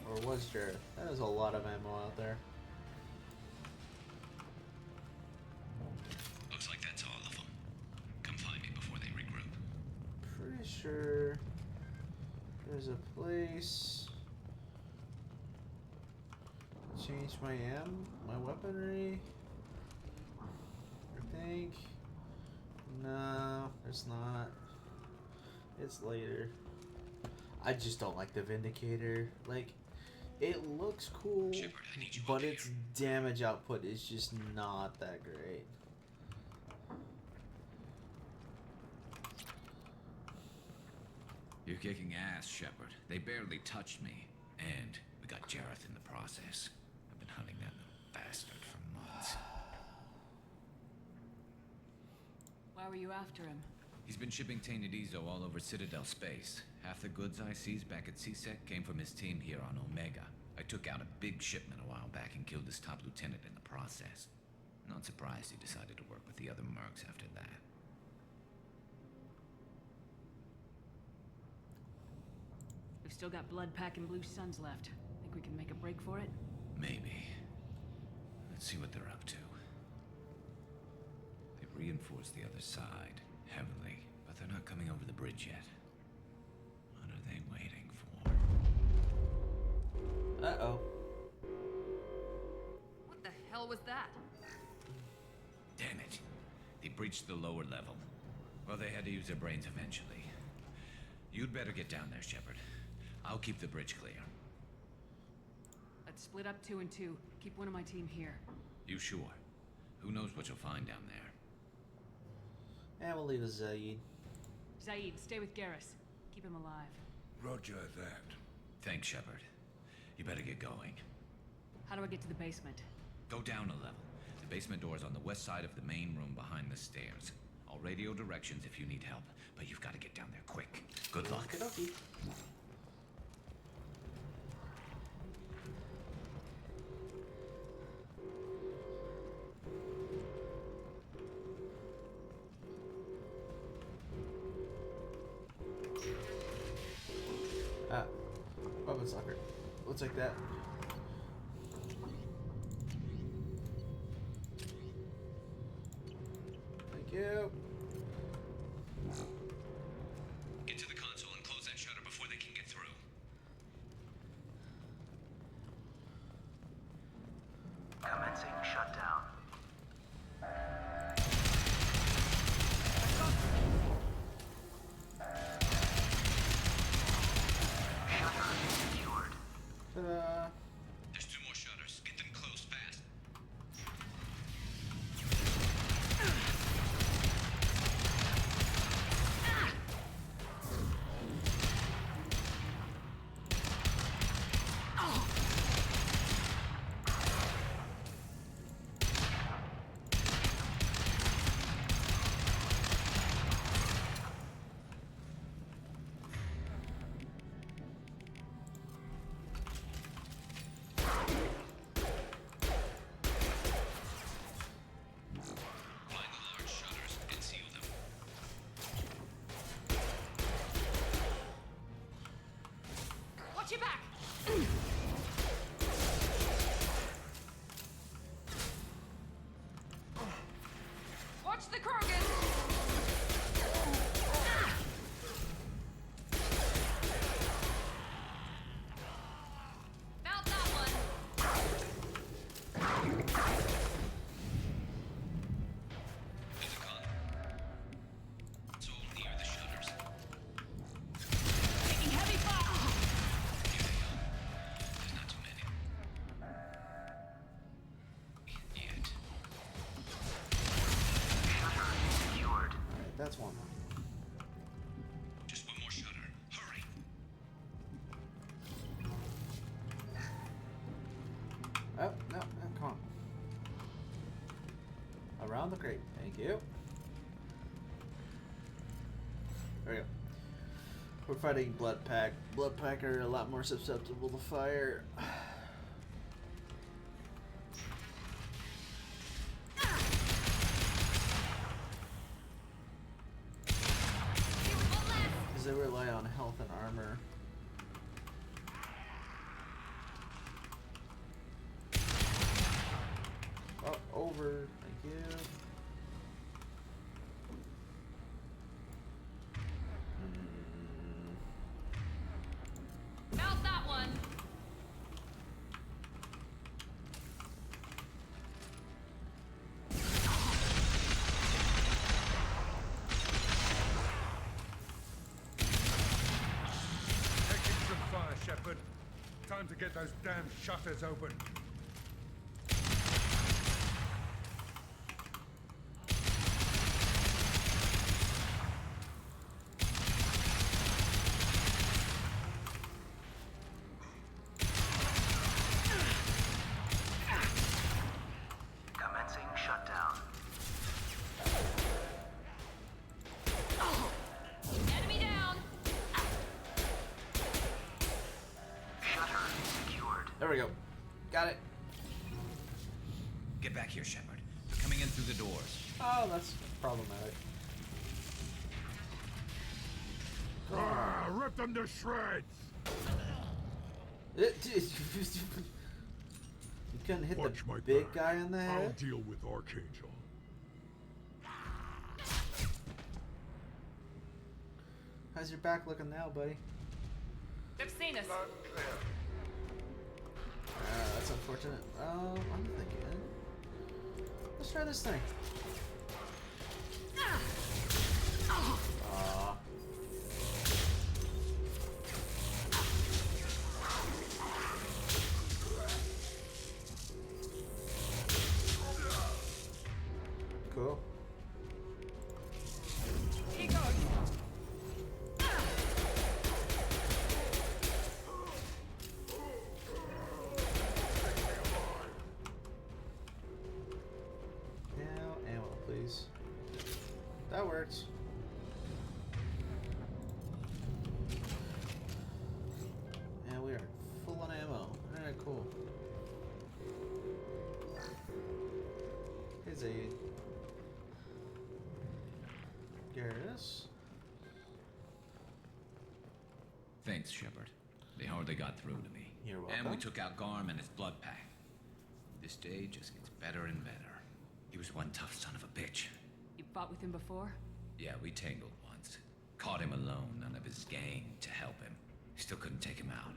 or was Jareth? That is a lot of ammo out there. Looks like that's all of them. Come find me before they regroup. Pretty sure there's a place. Change my my weaponry. I think. No, there's not. It's later. I just don't like the Vindicator. Like, it looks cool, Shepard, I need you but up its here. damage output is just not that great. You're kicking ass, Shepard. They barely touched me. And we got Jareth in the process. I've been hunting that little bastard for months. Why were you after him? He's been shipping tainted Ezo all over Citadel space. Half the goods I seized back at CSEC came from his team here on Omega. I took out a big shipment a while back and killed his top lieutenant in the process. Not surprised he decided to work with the other mercs after that. We've still got Bloodpack and Blue Suns left. Think we can make a break for it? Maybe. Let's see what they're up to. They've reinforced the other side, heavily, but they're not coming over the bridge yet. What are they waiting for? Uh-oh. What the hell was that? Damn it. They breached the lower level. Well, they had to use their brains eventually. You'd better get down there, Shepard. I'll keep the bridge clear. Let's split up 2 and 2. Keep one of my team here. You sure? Who knows what you'll find down there? And we'll leave Zaid. Zaid, stay with Garrus. Keep him alive. Roger that. Thanks, Shepard. You better get going. How do I get to the basement? Go down a level. The basement door's on the west side of the main room behind the stairs. I'll radio directions if you need help, but you've got to get down there quick. Good luck. Okey-dokey. Ah, weapons locker. We'll take that. Thank you. Get to the console and close that shutter before they can get through. Commencing shutdown. Watch the Krogan! Mount that one! It's all near the shutters. Taking heavy fire! There's not too many. Yet. Alright, that's one. Just one more shutter. Hurry. Oh, no, no, come on. Around the crate. Thank you. There we go. We're fighting Bloodpack. Bloodpack are a lot more susceptible to fire. Because they rely on health and armor. Oh, over. Thank you. Mount that one! Taking some fire, Shepard. Time to get those damn shutters open. Commencing shutdown. Enemy down! Shutter secured. There we go. Got it. Get back here, Shepard. They're coming in through the doors. Oh, that's problematic. Ah, rip them to shreds! You couldn't hit Watch my the big back. guy in the I'll head? deal with Archangel. How's your back looking now, buddy? They've seen us. That's unfortunate. I'm thinking. Let's try this thing. Aw. Cool. Here goes. Now, ammo, please. That works. And we are full on ammo. Alright, cool. Here's a Garrus. Thanks, Shepard. They hardly got through to me. You're And we welcome. took out Garm and his blood pack. This day just gets better and better. He was one tough son of a bitch. You fought with him before? Yeah, we tangled once. Caught him alone, none of his gang to help him. Still couldn't take him out.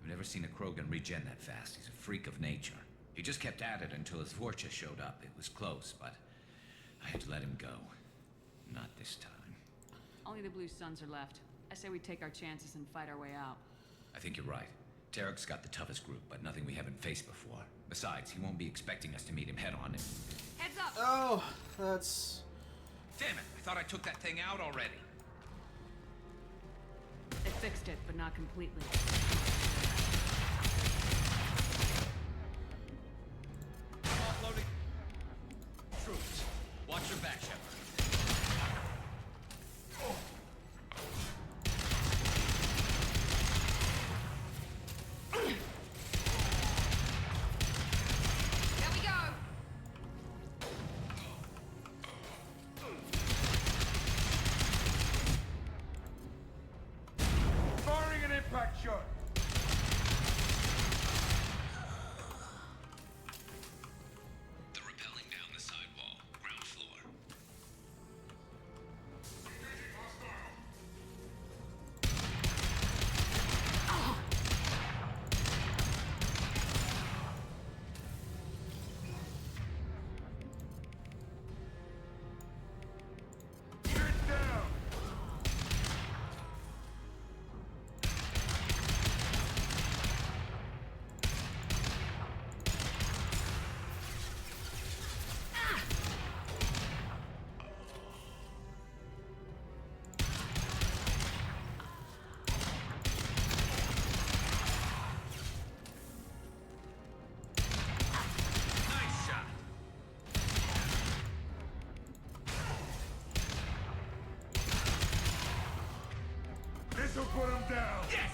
I've never seen a Krogan regen that fast. He's a freak of nature. He just kept at it until his Vorcha showed up. It was close, but I had to let him go. Not this time. Only the Blue Suns are left. I say we take our chances and fight our way out. I think you're right. Tarek's got the toughest group, but nothing we haven't faced before. Besides, he won't be expecting us to meet him head-on. Heads up! Oh, that's... Damn it! I thought I took that thing out already. They fixed it, but not completely. Offloading. Troops, watch your back, Shepard. There we go! Firing an impact shot. This'll put him down! Yes!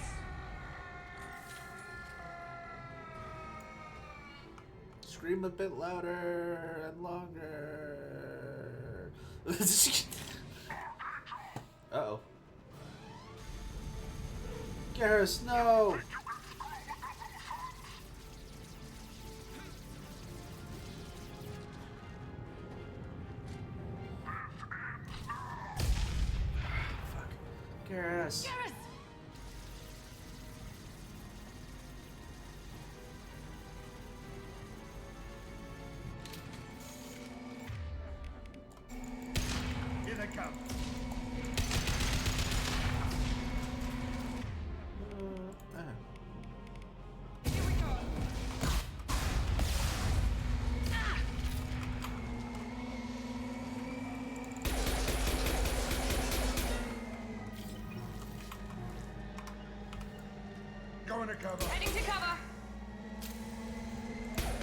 Scream a bit louder and longer. Uh-oh. Garrus, no! Fuck. Garrus! Garrus! Here they come. Here we go. Go into cover. Heading to cover.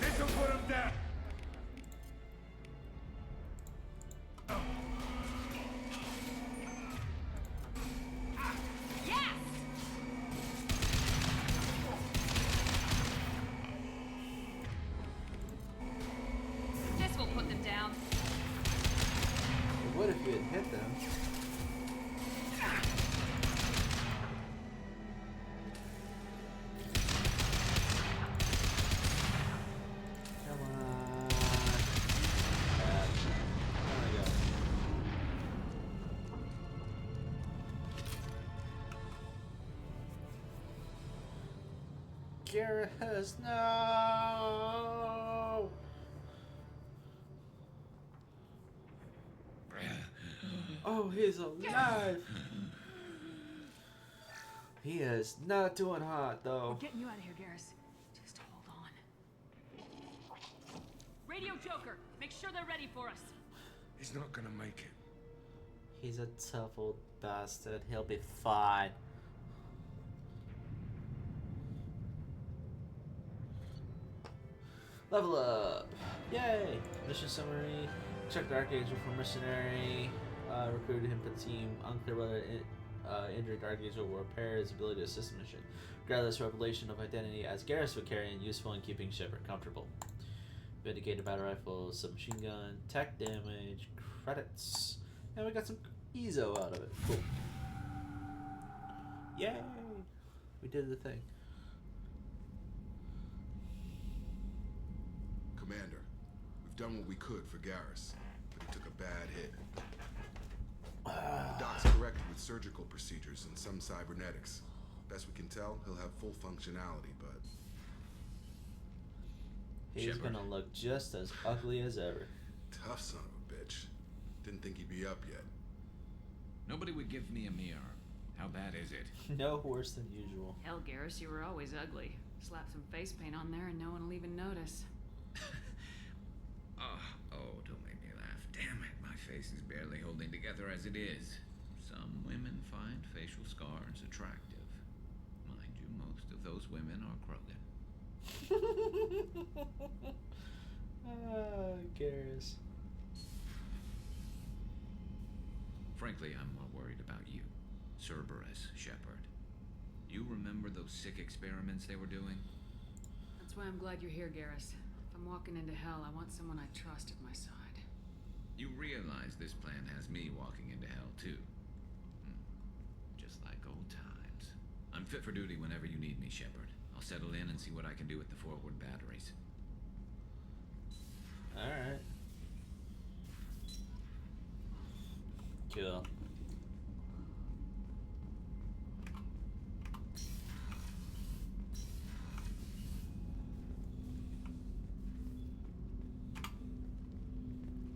This'll put him down. Yes! This will put them down. What if you had hit them? Come on. Oh my god. Garrus, no! Oh, he's alive! He is not doing hot, We're though. getting you out of here, Garrus. Just hold on. Radio Joker, make sure they're ready for us. He's not gonna make it. He's a tough old bastard. He'll be fine. Level up! Yay! Mission summary. Check the Archangel for mercenary. Recruited him for the team. Unclear whether injured Archangel will repair his ability to assist the mission. Regardless, revelation of identity as Garrus Vicarian, useful in keeping Shepard comfortable. Vindicated battle rifle, submachine gun, tech damage, credits. And we got some EZO out of it. Cool. Yay! We did the thing. Commander, we've done what we could for Garrus, but he took a bad hit. The doc's corrected with surgical procedures and some cybernetics. Best we can tell, he'll have full functionality, but... He's Shepard. gonna look just as ugly as ever. Tough son of a bitch. Didn't think he'd be up yet. Nobody would give me a mirror. How bad is it? No worse than usual. Hell, Garrus, you were always ugly. Slap some face paint on there and no one will even notice. Oh, don't make me laugh. Damn it, my face is barely holding together as it is. Some women find facial scars attractive. Mind you, most of those women are Krogan. Garrus. Frankly, I'm more worried about you. Cerberus, Shepard. You remember those sick experiments they were doing? That's why I'm glad you're here, Garrus. If I'm walking into hell, I want someone I trust at my side. You realize this plan has me walking into hell, too. Just like old times. I'm fit for duty whenever you need me, Shepard. I'll settle in and see what I can do with the forward batteries. Alright. Cool.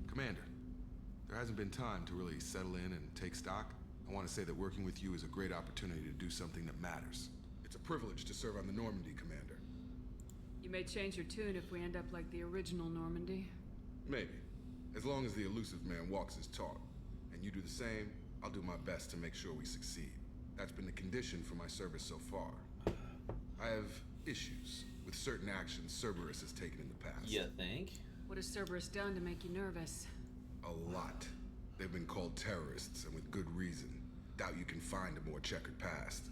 Commander, there hasn't been time to really settle in and take stock. I want to say that working with you is a great opportunity to do something that matters. It's a privilege to serve on the Normandy, Commander. You may change your tune if we end up like the original Normandy. Maybe. As long as the elusive man walks his talk. And you do the same, I'll do my best to make sure we succeed. That's been the condition for my service so far. I have issues with certain actions Cerberus has taken in the past. You think? What has Cerberus done to make you nervous? A lot. They've been called terrorists, and with good reason. doubt you can find a more checkered past.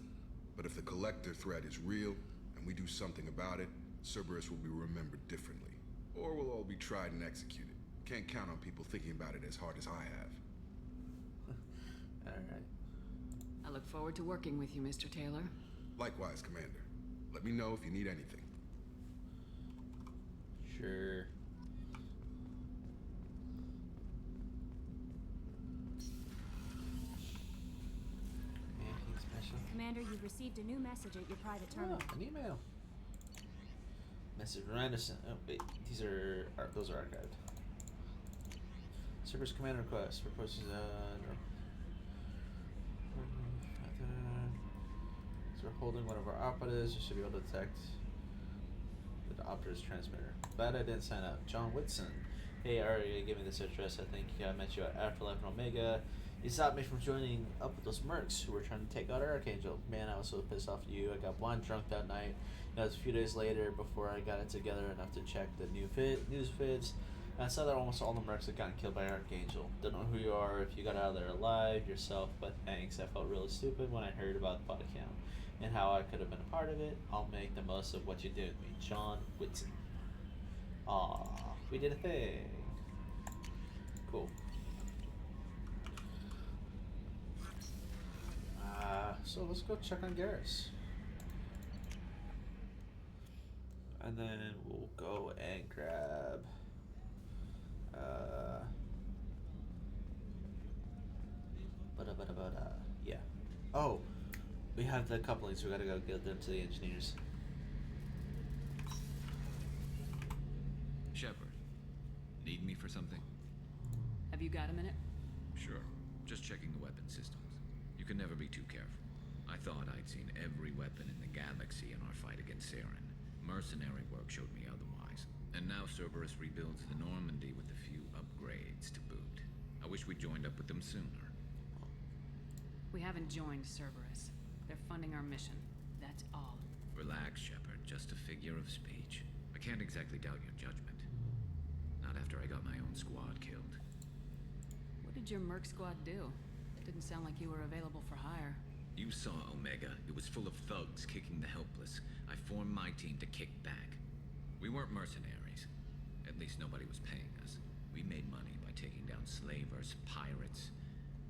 But if the Collector threat is real, and we do something about it, Cerberus will be remembered differently. Or we'll all be tried and executed. Can't count on people thinking about it as hard as I have. Alright. I look forward to working with you, Mr. Taylor. Likewise, Commander. Let me know if you need anything. Sure. Anything special? Commander, you've received a new message at your private terminal. Oh, an email. Message Randerson. Oh wait, these are those are archived. Cerberus command request for posting no. So we're holding one of our operatives. You should be able to detect the operator's transmitter. Glad I didn't sign up. John Whitson. Hey Aria, give me this address. I think I met you at Afterlife and Omega. You stopped me from joining up with those mercs who were trying to take out our Archangel. Man, I was so pissed off at you. I got blind drunk that night. That was a few days later before I got it together enough to check the news feeds. And I saw that almost all the mercs had gotten killed by Archangel. Don't know who you are, or if you got out of there alive yourself, but thanks. I felt really stupid when I heard about the body count and how I could have been a part of it. I'll make the most of what you did with me. John Whitson. Aw, we did a thing. Cool. So let's go check on Garrus. And then we'll go and grab yeah. Oh, we have the couplings, we gotta go get them to the engineers. Shepard, need me for something? Have you got a minute? Sure. Just checking the weapon systems. You can never be too careful. I thought I'd seen every weapon in the galaxy in our fight against Saren. Mercenary work showed me otherwise. And now Cerberus rebuilds the Normandy with a few upgrades to boot. I wish we'd joined up with them sooner. We haven't joined Cerberus. They're funding our mission. That's all. Relax, Shepard. Just a figure of speech. I can't exactly doubt your judgment. Not after I got my own squad killed. What did your merc squad do? It didn't sound like you were available for hire. You saw Omega. It was full of thugs kicking the helpless. I formed my team to kick back. We weren't mercenaries. At least nobody was paying us. We made money by taking down slavers, pirates,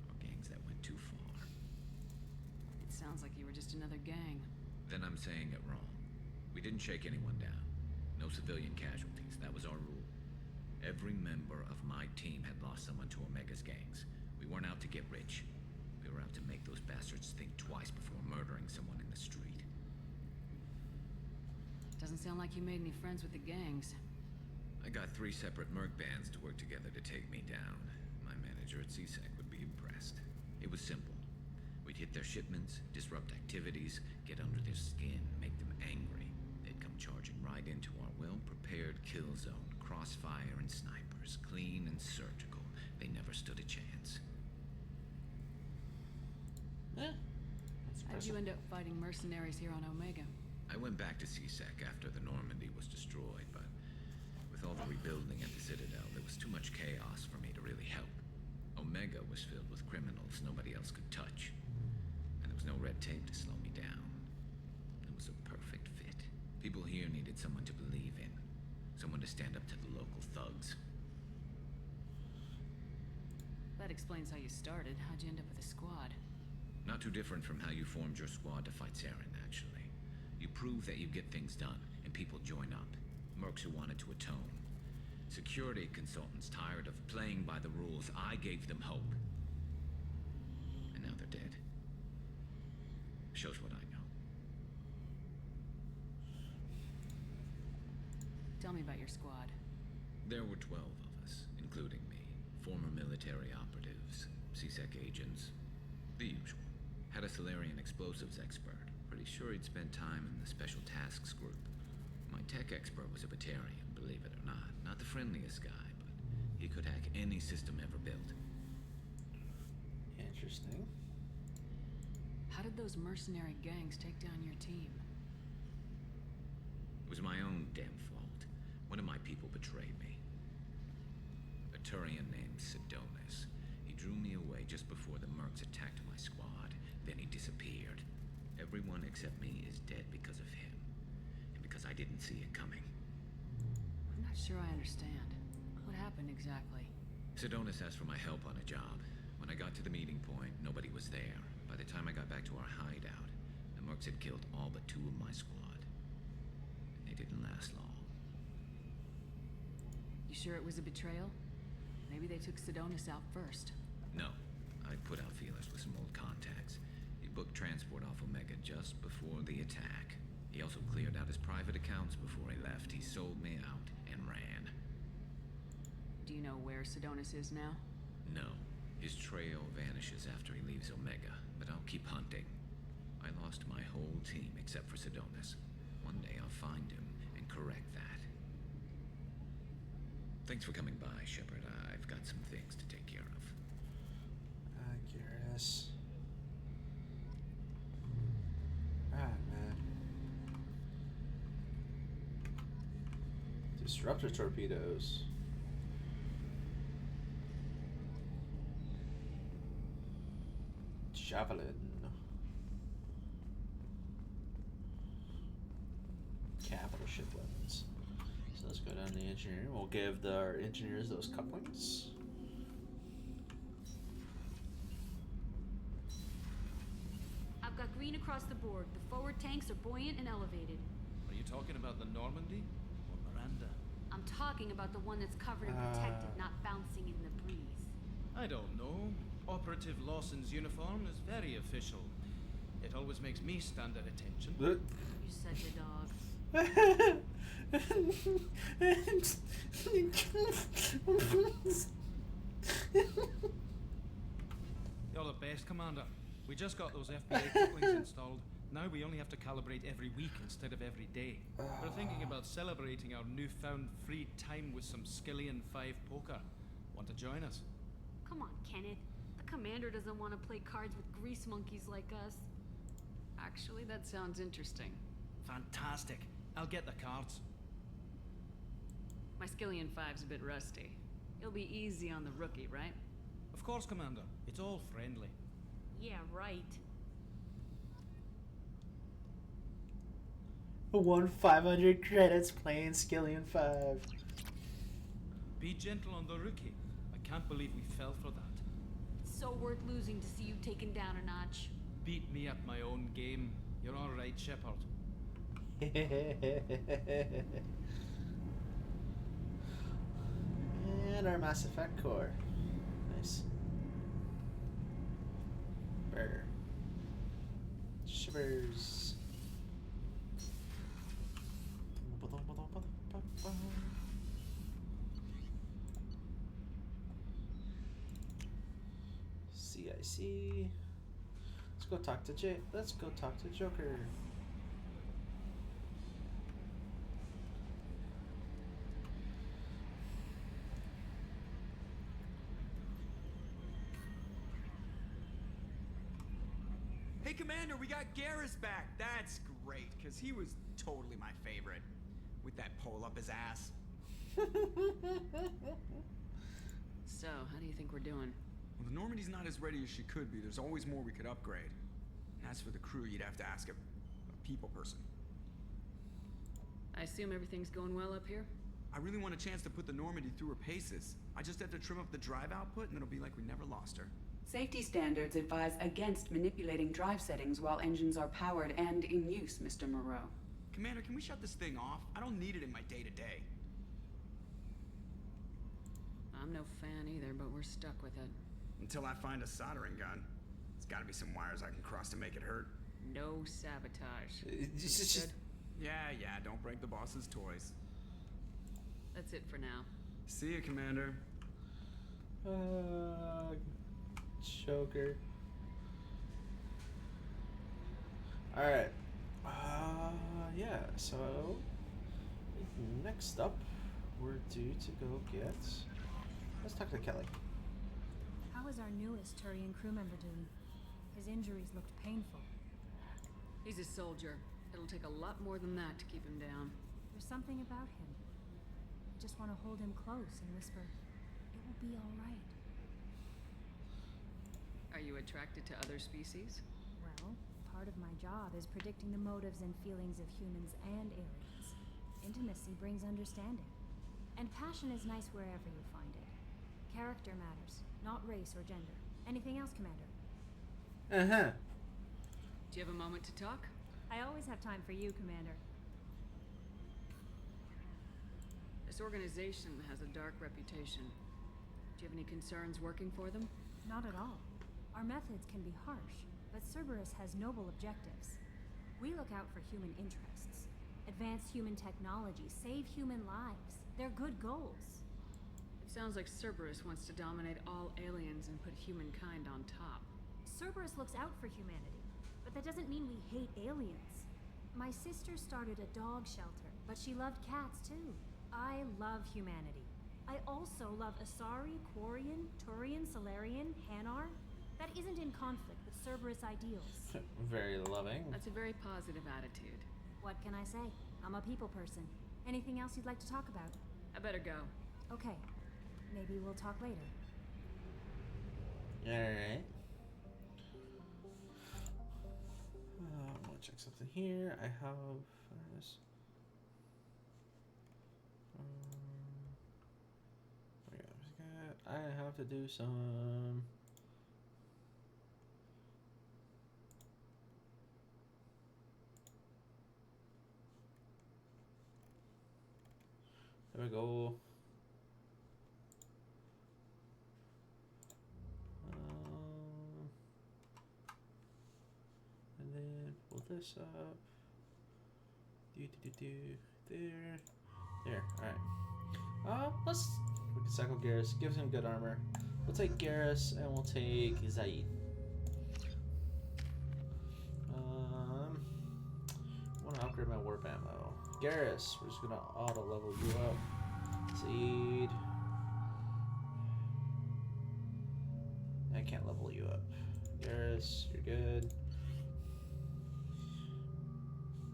or gangs that went too far. It sounds like you were just another gang. Then I'm saying it wrong. We didn't shake anyone down. No civilian casualties. That was our rule. Every member of my team had lost someone to Omega's gangs. We weren't out to get rich. We were out to make those bastards think twice before murdering someone in the street. Doesn't sound like you made any friends with the gangs. I got 3 separate merc bands to work together to take me down. My manager at CSEC would be impressed. It was simple. We'd hit their shipments, disrupt activities, get under their skin, make them angry. They'd come charging right into our well-prepared kill zone. Crossfire and snipers, clean and surgical. They never stood a chance. How'd you end up fighting mercenaries here on Omega? I went back to CSEC after the Normandy was destroyed, but with all the rebuilding at the Citadel, there was too much chaos for me to really help. Omega was filled with criminals nobody else could touch, and there was no red tape to slow me down. It was a perfect fit. People here needed someone to believe in, someone to stand up to the local thugs. That explains how you started. How'd you end up with a squad? Not too different from how you formed your squad to fight Saren, actually. You prove that you get things done, and people join up. Mercs who wanted to atone. Security consultants tired of playing by the rules. I gave them hope. And now they're dead. Shows what I know. Tell me about your squad. There were 12 of us, including me. Former military operatives, CSEC agents, the usual. Had a Solarian explosives expert. Pretty sure he'd spent time in the Special Tasks Group. My tech expert was a Batarian, believe it or not. Not the friendliest guy, but he could hack any system ever built. Interesting. How did those mercenary gangs take down your team? It was my own damn fault. One of my people betrayed me. A Turian named Sidonis. He drew me away just before the mercs attacked my squad. Then he disappeared. Everyone except me is dead because of him. And because I didn't see it coming. I'm not sure I understand. What happened exactly? Sedonis asked for my help on a job. When I got to the meeting point, nobody was there. By the time I got back to our hideout, the mercs had killed all but 2 of my squad. And they didn't last long. You sure it was a betrayal? Maybe they took Sedonis out first. No. I put out feelers with some old contacts. He booked transport off Omega just before the attack. He also cleared out his private accounts before he left. He sold me out and ran. Do you know where Sedonis is now? No. His trail vanishes after he leaves Omega, but I'll keep hunting. I lost my whole team except for Sedonis. One day I'll find him and correct that. Thanks for coming by, Shepard. I've got some things to take care of. Garrus. Man. Disruptor torpedoes. Javelin. Capital ship weapons. So let's go down to the engineering. We'll give our engineers those couplings. I've got green across the board. The forward tanks are buoyant and elevated. Are you talking about the Normandy or Miranda? I'm talking about the one that's covered and protected, not bouncing in the breeze. I don't know. Operative Lawson's uniform is very official. It always makes me stand at attention. You're such a dog. You're the best, Commander. We just got those FBA couplings installed. Now we only have to calibrate every week instead of every day. We're thinking about celebrating our newfound free time with some Skillian 5 poker. Want to join us? Come on, Kenneth. The commander doesn't want to play cards with grease monkeys like us. Actually, that sounds interesting. Fantastic. I'll get the cards. My Skillian 5's a bit rusty. It'll be easy on the rookie, right? Of course, Commander. It's all friendly. Yeah, right. Won 500 credits playing Skillian 5. Be gentle on the rookie. I can't believe we fell for that. It's so worth losing to see you taken down a notch. Beat me at my own game. You're all right, Shepard. And our Mass Effect core. Nice. Burr. Shivers. CIC. Let's go talk to Let's go talk to Joker. Hey, Commander, we got Garrus back. That's great, because he was totally my favorite. With that pole up his ass. So, how do you think we're doing? Well, the Normandy's not as ready as she could be. There's always more we could upgrade. And as for the crew, you'd have to ask a people person. I assume everything's going well up here? I really want a chance to put the Normandy through her paces. I just have to trim up the drive output, and it'll be like we never lost her. Safety standards advise against manipulating drive settings while engines are powered and in use, Mr. Moreau. Commander, can we shut this thing off? I don't need it in my day-to-day. I'm no fan either, but we're stuck with it. Until I find a soldering gun. There's gotta be some wires I can cross to make it hurt. No sabotage. Just Yeah, don't break the boss's toys. That's it for now. See you, Commander. Joker. Alright. Yeah, so next up we're due to go get, let's talk to Kelly. How is our newest Turian crew member doing? His injuries looked painful. He's a soldier. It'll take a lot more than that to keep him down. There's something about him. I just want to hold him close and whisper, it will be all right. Are you attracted to other species? Well, part of my job is predicting the motives and feelings of humans and aliens. Intimacy brings understanding. And passion is nice wherever you find it. Character matters, not race or gender. Anything else, Commander? Uh-huh. Do you have a moment to talk? I always have time for you, Commander. This organization has a dark reputation. Do you have any concerns working for them? Not at all. Our methods can be harsh, but Cerberus has noble objectives. We look out for human interests. Advance human technology, save human lives. They're good goals. It sounds like Cerberus wants to dominate all aliens and put humankind on top. Cerberus looks out for humanity, but that doesn't mean we hate aliens. My sister started a dog shelter, but she loved cats too. I love humanity. I also love Asari, Quarian, Turian, Solarian, Hanar. That isn't in conflict with Cerberus ideals. Very loving. That's a very positive attitude. What can I say? I'm a people person. Anything else you'd like to talk about? I better go. Okay. Maybe we'll talk later. Alright. I'm gonna check something here. I have this. I have to do some. There we go. And then pull this up. There. There. Alright. Let's. We can cycle Garrus. Gives him good armor. We'll take Garrus and we'll take Zaid. I want to upgrade my warp ammo. Garrus, we're just gonna auto level you up. Zaid. I can't level you up. Garrus, you're good.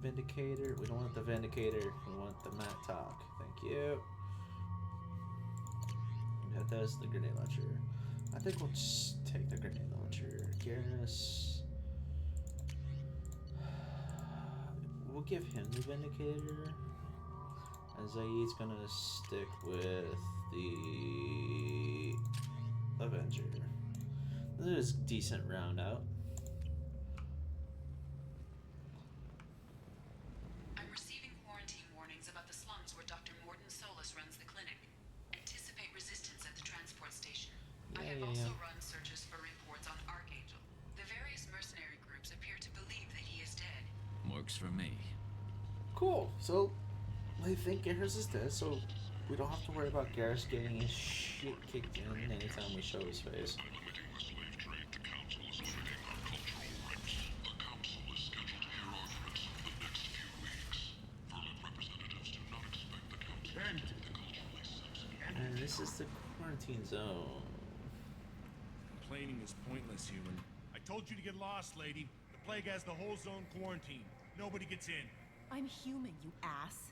Vindicator. We don't want the Vindicator. We want the Mattock. Thank you. That does the grenade launcher. I think we'll just take the grenade launcher. Garrus. We'll give him the Vindicator. And Zaid's gonna stick with the Avenger. This is a decent round out. I'm receiving quarantine warnings about the slums where Dr. Morden Solus runs the clinic. Anticipate resistance at the transport station. I have also run searches for reports on Archangel. The various mercenary groups appear to believe that he is dead. Works for me. Cool. So they think Garrus is dead, so we don't have to worry about Garrus getting his shit kicked in anytime we show his face. And this is the quarantine zone. Complaining is pointless, human. I told you to get lost, lady. The plague has the whole zone quarantined. Nobody gets in. I'm human, you ass.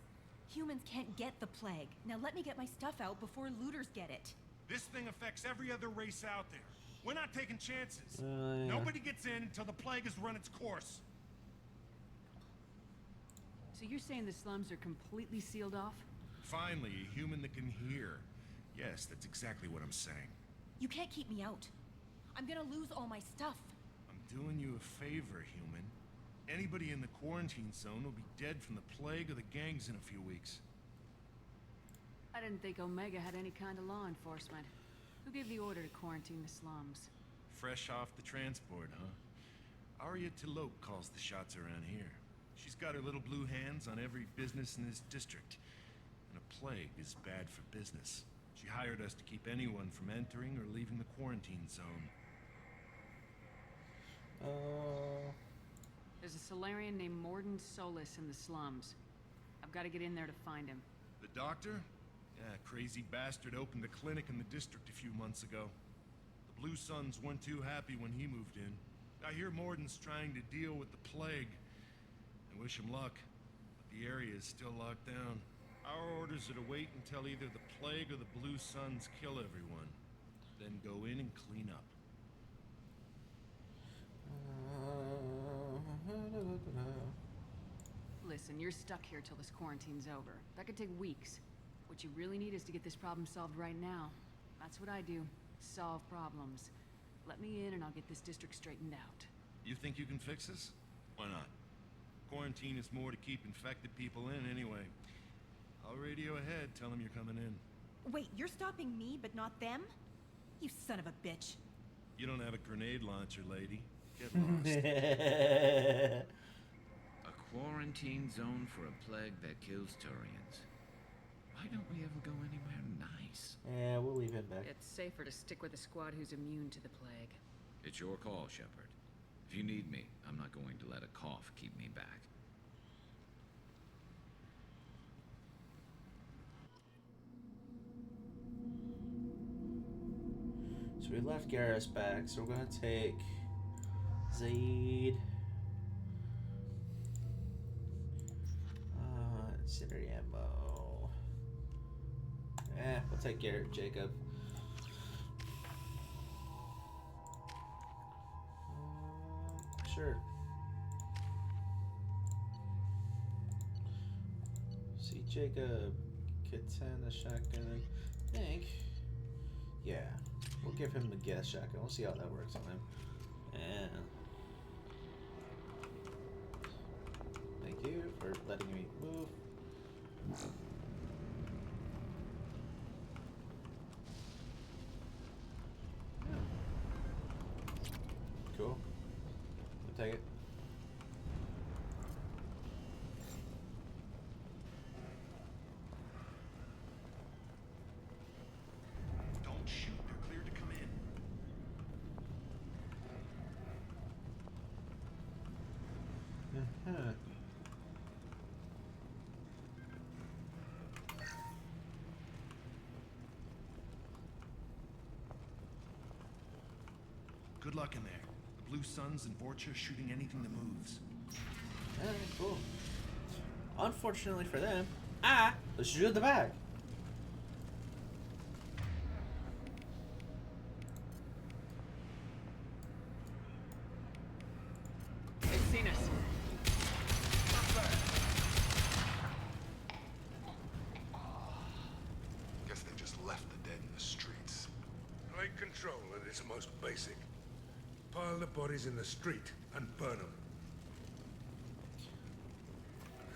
Humans can't get the plague. Now let me get my stuff out before looters get it. This thing affects every other race out there. We're not taking chances. Yeah. Nobody gets in until the plague has run its course. So you're saying the slums are completely sealed off? Finally, a human that can hear. Yes, that's exactly what I'm saying. You can't keep me out. I'm gonna lose all my stuff. I'm doing you a favor, human. Anybody in the quarantine zone will be dead from the plague or the gangs in a few weeks. I didn't think Omega had any kind of law enforcement. Who gave the order to quarantine the slums? Fresh off the transport, huh? Arya Tiloke calls the shots around here. She's got her little blue hands on every business in this district. And a plague is bad for business. She hired us to keep anyone from entering or leaving the quarantine zone. There's a Solarian named Morden Solus in the slums. I've got to get in there to find him. The doctor? Yeah, crazy bastard opened a clinic in the district a few months ago. The Blue Suns weren't too happy when he moved in. I hear Morden's trying to deal with the plague. I wish him luck, but the area is still locked down. Our orders are to wait until either the plague or the Blue Suns kill everyone. Then go in and clean up. Listen, you're stuck here till this quarantine's over. That could take weeks. What you really need is to get this problem solved right now. That's what I do. Solve problems. Let me in and I'll get this district straightened out. You think you can fix this? Why not? Quarantine is more to keep infected people in anyway. I'll radio ahead, tell them you're coming in. Wait, you're stopping me, but not them? You son of a bitch. You don't have a grenade launcher, lady. Get lost. A quarantine zone for a plague that kills Turians. Why don't we ever go anywhere nice? Yeah, we'll leave him back. It's safer to stick with a squad who's immune to the plague. It's your call, Shepard. If you need me, I'm not going to let a cough keep me back. So we left Garrus back, so we're gonna take Zaid. Incendiary ammo. We'll take Garrett Jacob. Sure. See Jacob, Katana shotgun. I think. Yeah. We'll give him the gas shotgun. We'll see how that works on him. And thank you for letting me move. Cool. We'll take it. Don't shoot. They're cleared to come in. Good luck in there. The Blue Suns and Vorcha shooting anything that moves. Alright, cool. Unfortunately for them, let's shoot the back. They've seen us. Guess they just left the dead in the streets. Plague control at its most basic. Pile the bodies in the street and burn them.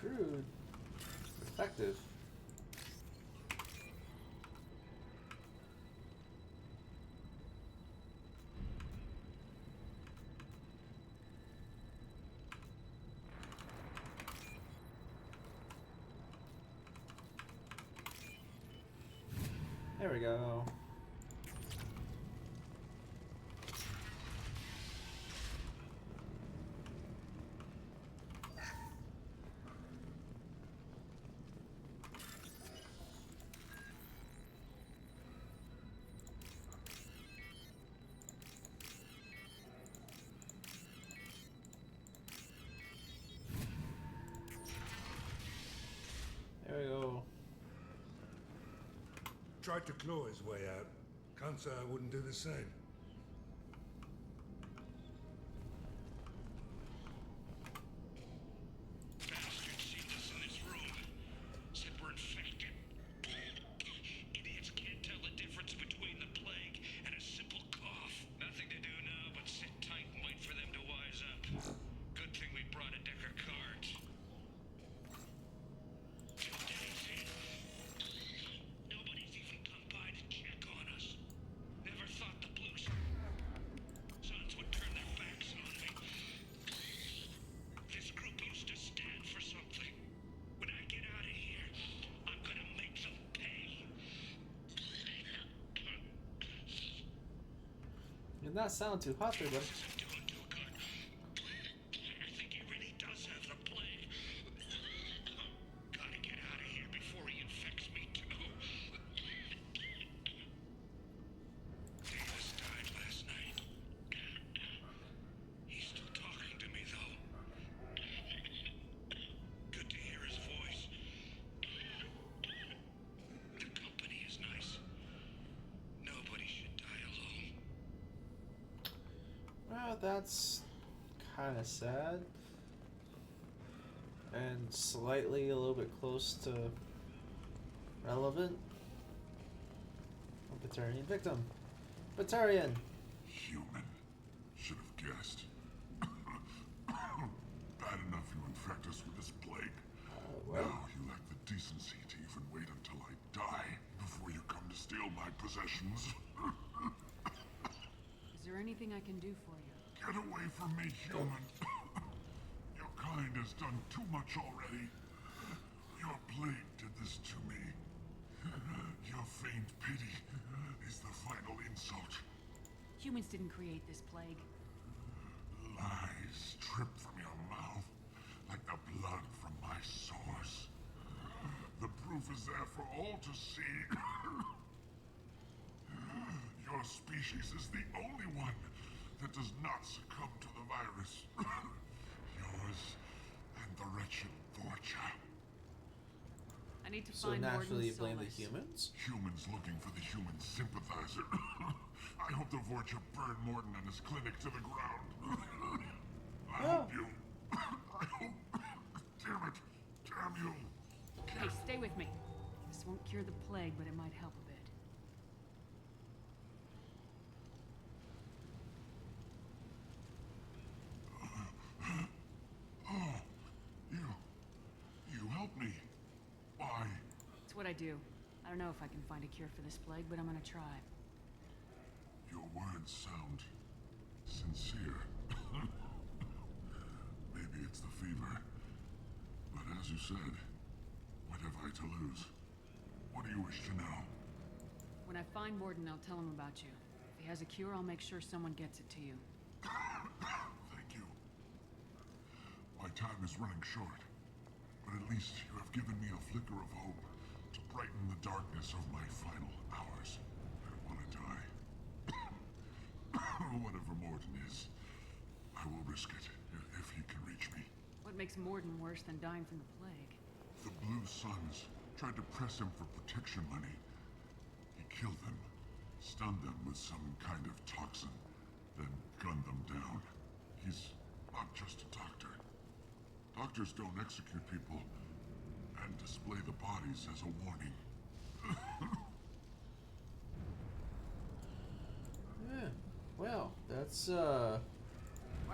Crude. Effective. There we go. There we go. Tried to claw his way out. Can't say I wouldn't do the same. Bastards seen us in this room. Said we're infected. Idiots can't tell the difference between the plague and a simple cough. Nothing to do now but sit tight and wait for them to wise up. Good thing we brought a deck of cards. 2 days in. Nobody's even come by to check on us. Never thought the Blue Suns would turn their backs on me. This group used to stand for something. When I get out of here, I'm gonna make them pay. Did not sound too hot there, buddy. Doing too good. I think he really does have the plague. Gotta get out of here before he infects me too. Davis died last night. He's still talking to me though. Good to hear his voice. The company is nice. Nobody should die alone. Well, that's kind of sad. and slightly a little bit close to relevant. Batarian victim. Batarian. Human. Should have guessed. Bad enough you infect us with this plague. Now you lack the decency to even wait until I die before you come to steal my possessions. Is there anything I can do for you? Get away from me, human. Your kind has done too much already. Your plague did this to me. Your feigned pity is the final insult. Humans didn't create this plague. Lies drip from your mouth like the blood from my sores. The proof is there for all to see. Your species is the only one that does not succumb to the virus. Yours and the wretched Vorcha. I need to So find naturally you Morton blame the Solus. humans? Humans looking for the human sympathizer. I hope the Vorcha burn Morton and his clinic to the ground. I hope you... I hope... Damn it. Damn you. Hey, stay with me. This won't cure the plague, but it might help a bit. Oh, you helped me. Why? It's what I do. I don't know if I can find a cure for this plague, but I'm gonna try. Your words sound sincere. Maybe it's the fever. But as you said, what have I to lose? What do you wish to know? When I find Morton, I'll tell him about you. If he has a cure, I'll make sure someone gets it to you. Thank you. My time is running short, but at least you have given me a flicker of hope to brighten the darkness of my final hours. I don't want to die. Whatever Morton is, I will risk it if he can reach me. What makes Morton worse than dying from the plague? The Blue Suns tried to press him for protection money. He killed them, stunned them with some kind of toxin, then gunned them down. He's not just a doctor. Doctors don't execute people and display the bodies as a warning. Yeah. Well, that's Why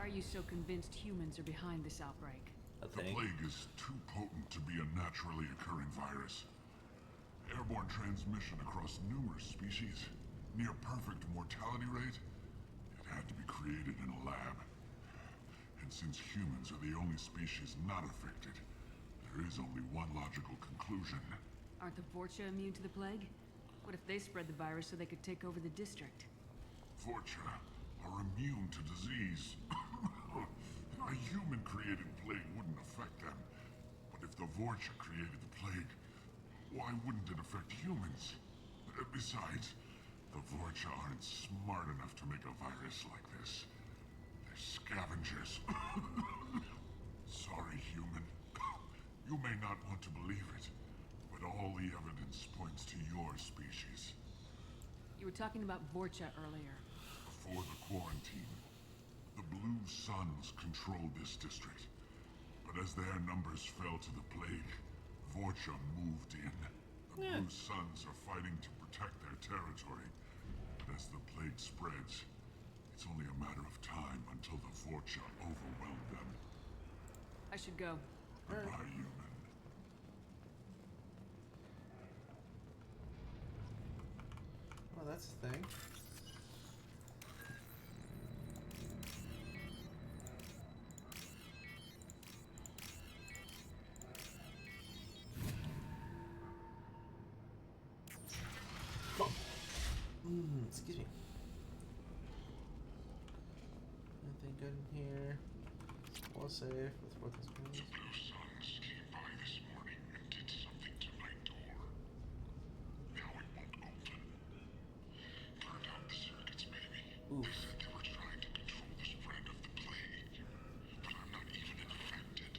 are you so convinced humans are behind this outbreak? a The thing. plague is too potent to be a naturally occurring virus. Airborne transmission across numerous species, near perfect mortality rate. It had to be created in a lab. And since humans are the only species not affected, there is only one logical conclusion. Aren't the Vorcha immune to the plague? What if they spread the virus so they could take over the district? Vorcha are immune to disease. A human-created plague wouldn't affect them. But if the Vorcha created the plague, why wouldn't it affect humans? Besides, the Vorcha aren't smart enough to make a virus like this. They're scavengers. Sorry, human. You may not want to believe it, but all the evidence points to your species. You were talking about Vorcha earlier. Before the quarantine, the Blue Suns controlled this district. But as their numbers fell to the plague, Vorcha moved in. The Blue Suns are fighting to protect their territory. But as the plague spreads, it's only a matter of time until the Vorcha overwhelm them. I should go. Goodbye, human. Well, that's a thing. Excuse me. Anything good in here? All safe with what this means. The Blue Suns came by this morning and did something to my door. Now it won't open. Burned out the circuits, maybe. They said they were trying to control the spread of the plague. But I'm not even infected.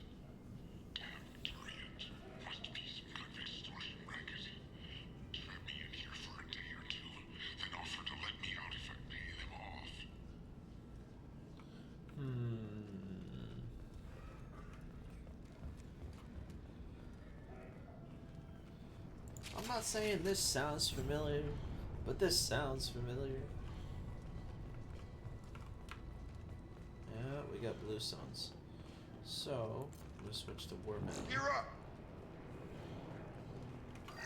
Damn Tyrians. Must be some kind of extortion racket. Trap me in here for a day or two, then offer to let me out if I pay them off. I'm not saying this sounds familiar, but this sounds familiar. Yeah, we got blue suns. So, I'm gonna switch to Warman. You're up! Let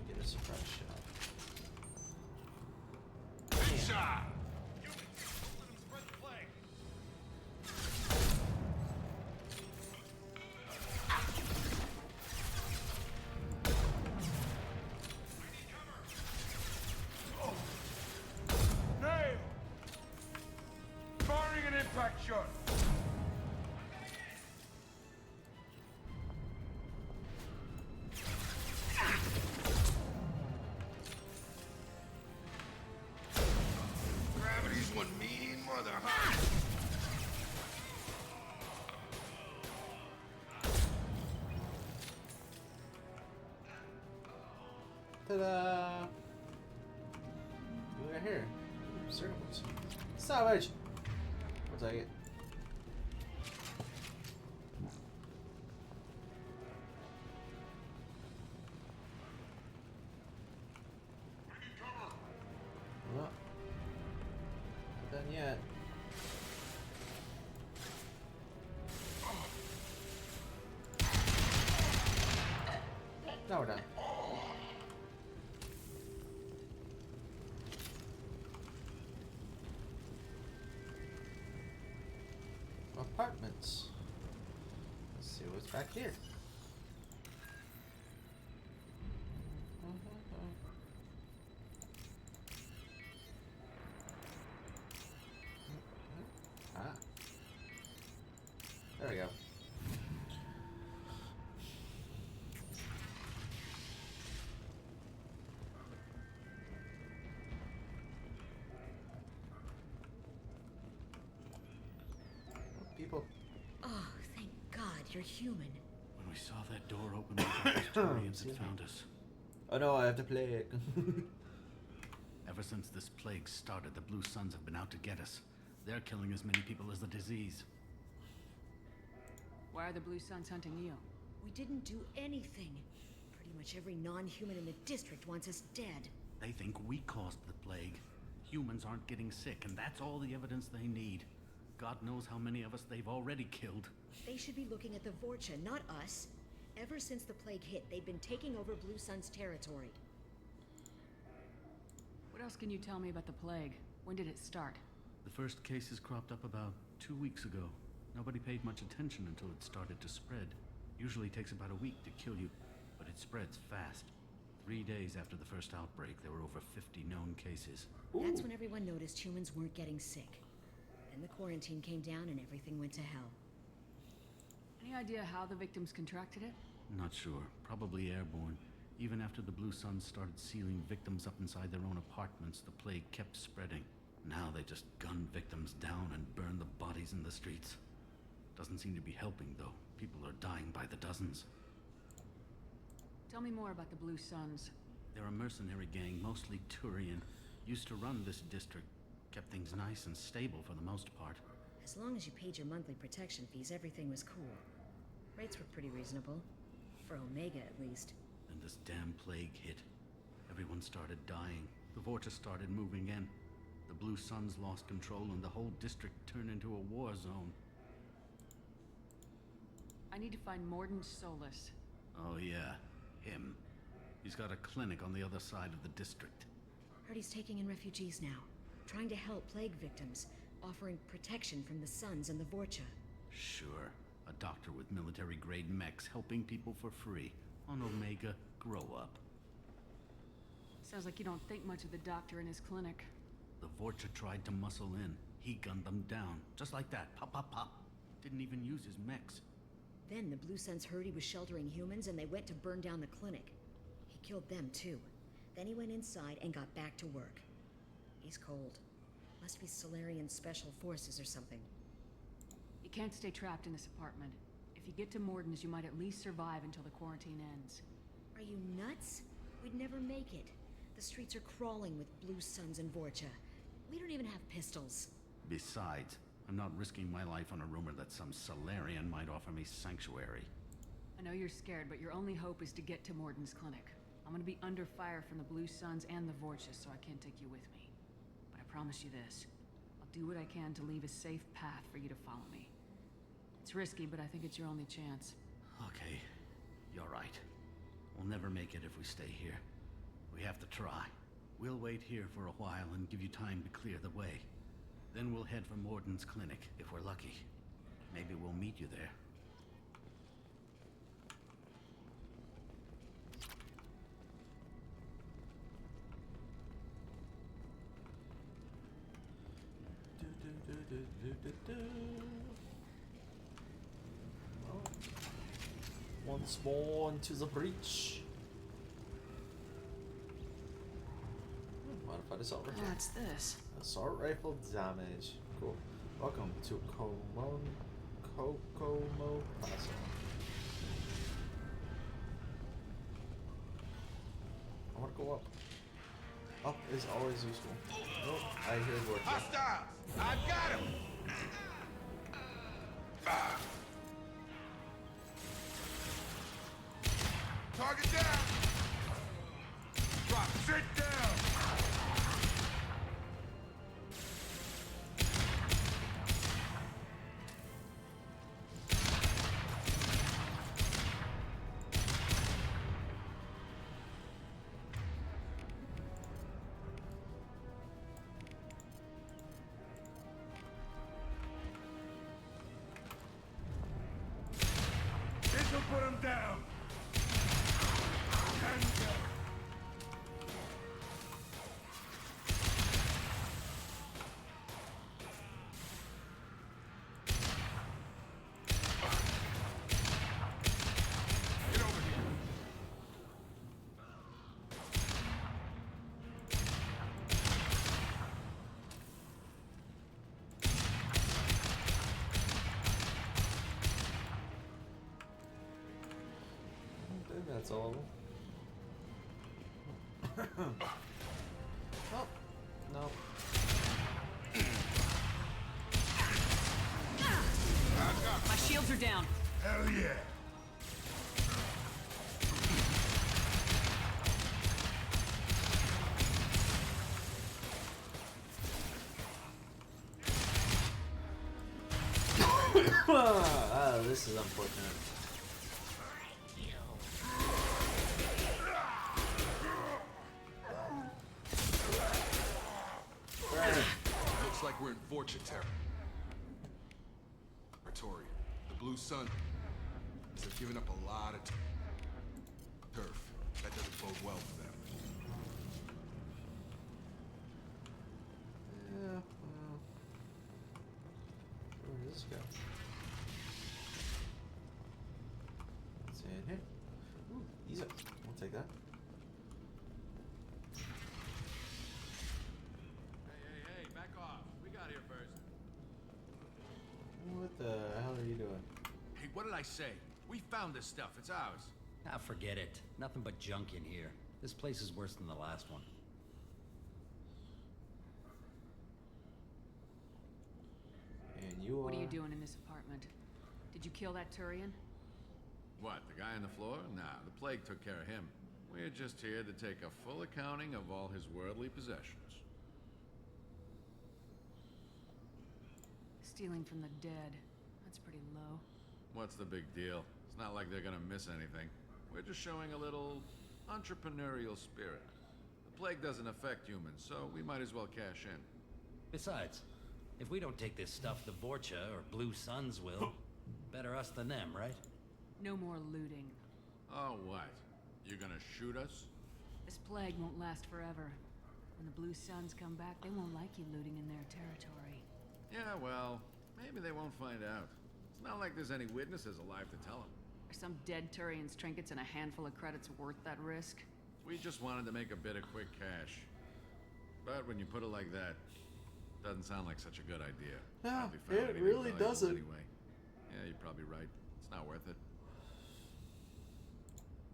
me get a surprise shot. Big shot! Shot. Gravity's one mean mother, huh? Ta-da! What do we got here? Circles. Salvage! I'll take it. Well, not done yet. Now we're done. Apartments. Let's see what's back here. Ah. There we go. People. Oh, thank God you're human. When we saw that door open, we thought those Turians had found us. Oh no, I have to play it. Ever since this plague started, the Blue Suns have been out to get us. They're killing as many people as the disease. Why are the Blue Suns hunting you? We didn't do anything. Pretty much every non-human in the district wants us dead. They think we caused the plague. Humans aren't getting sick, and that's all the evidence they need. God knows how many of us they've already killed. They should be looking at the Vorcha, not us. Ever since the plague hit, they've been taking over Blue Sun's territory. What else can you tell me about the plague? When did it start? The first cases cropped up about 2 weeks ago. Nobody paid much attention until it started to spread. Usually takes about a week to kill you, but it spreads fast. 3 days after the first outbreak, there were over 50 known cases. That's when everyone noticed humans weren't getting sick. Then the quarantine came down and everything went to hell. Any idea how the victims contracted it? Not sure. Probably airborne. Even after the Blue Suns started sealing victims up inside their own apartments, the plague kept spreading. Now they just gun victims down and burn the bodies in the streets. Doesn't seem to be helping, though. People are dying by the dozens. Tell me more about the Blue Suns. They're a mercenary gang, mostly Turian. Used to run this district. Kept things nice and stable for the most part. As long as you paid your monthly protection fees, everything was cool. Rates were pretty reasonable. For Omega, at least. Then this damn plague hit. Everyone started dying. The Vorcha started moving in. The Blue Suns lost control and the whole district turned into a war zone. I need to find Morden Solus. Oh yeah, him. He's got a clinic on the other side of the district. Heard he's taking in refugees now. Trying to help plague victims. Offering protection from the Suns and the Vorcha. Sure. A doctor with military-grade mechs helping people for free. On Omega, grow up. Sounds like you don't think much of the doctor and his clinic. The Vorcha tried to muscle in. He gunned them down. Just like that. Pop, pop, pop. Didn't even use his mechs. Then the Blue Suns heard he was sheltering humans and they went to burn down the clinic. He killed them too. Then he went inside and got back to work. He's cold. Must be Solarian Special Forces or something. You can't stay trapped in this apartment. If you get to Morden's, you might at least survive until the quarantine ends. Are you nuts? We'd never make it. The streets are crawling with Blue Suns and Vorcha. We don't even have pistols. Besides, I'm not risking my life on a rumor that some Solarian might offer me sanctuary. I know you're scared, but your only hope is to get to Morden's clinic. I'm gonna be under fire from the Blue Suns and the Vorches, so I can't take you with me. But I promise you this. I'll do what I can to leave a safe path for you to follow me. It's risky, but I think it's your only chance. Okay, you're right. We'll never make it if we stay here. We have to try. We'll wait here for a while and give you time to clear the way. Then we'll head for Morden's clinic, if we're lucky. Maybe we'll meet you there. Once more into the breach. Modified assault rifle. What's this? Assault rifle damage. Cool. Welcome to Kokomo Plaza. I want to go up. Up is always useful. Oh, I hear word. Hostiles! I've got him! Target down! Drop, sit down! This'll put him down! That's all. Oh, no. My shields are down. Hell yeah! This is unfortunate. Looks like we're in Vorcha territory. The Blue Sun have given up a lot of turf. That doesn't bode well for them. Yeah, where does this go? What's in here? Ooh, easy. We'll take that. Hey, back off. We got here first. What the hell are you doing? Hey, what did I say? We found this stuff. It's ours. Ah, forget it. Nothing but junk in here. This place is worse than the last one. And you What are you doing in this apartment? Did you kill that Turian? What, the guy on the floor? Nah, the plague took care of him. We're just here to take a full accounting of all his worldly possessions. Stealing from the dead. That's pretty low. What's the big deal? It's not like they're gonna miss anything. We're just showing a little entrepreneurial spirit. The plague doesn't affect humans, so we might as well cash in. Besides, if we don't take this stuff, the Vorcha or Blue Suns will. Better us than them, right? No more looting. Oh, what? You gonna shoot us? This plague won't last forever. When the Blue Suns come back, they won't like you looting in their territory. Yeah, well, maybe they won't find out. It's not like there's any witnesses alive to tell them. Are some dead Turians' trinkets and a handful of credits worth that risk? We just wanted to make a bit of quick cash. But when you put it like that, doesn't sound like such a good idea. Yeah, Probably found it anything really valuable doesn't. Anyway. Yeah, you're probably right. It's not worth it.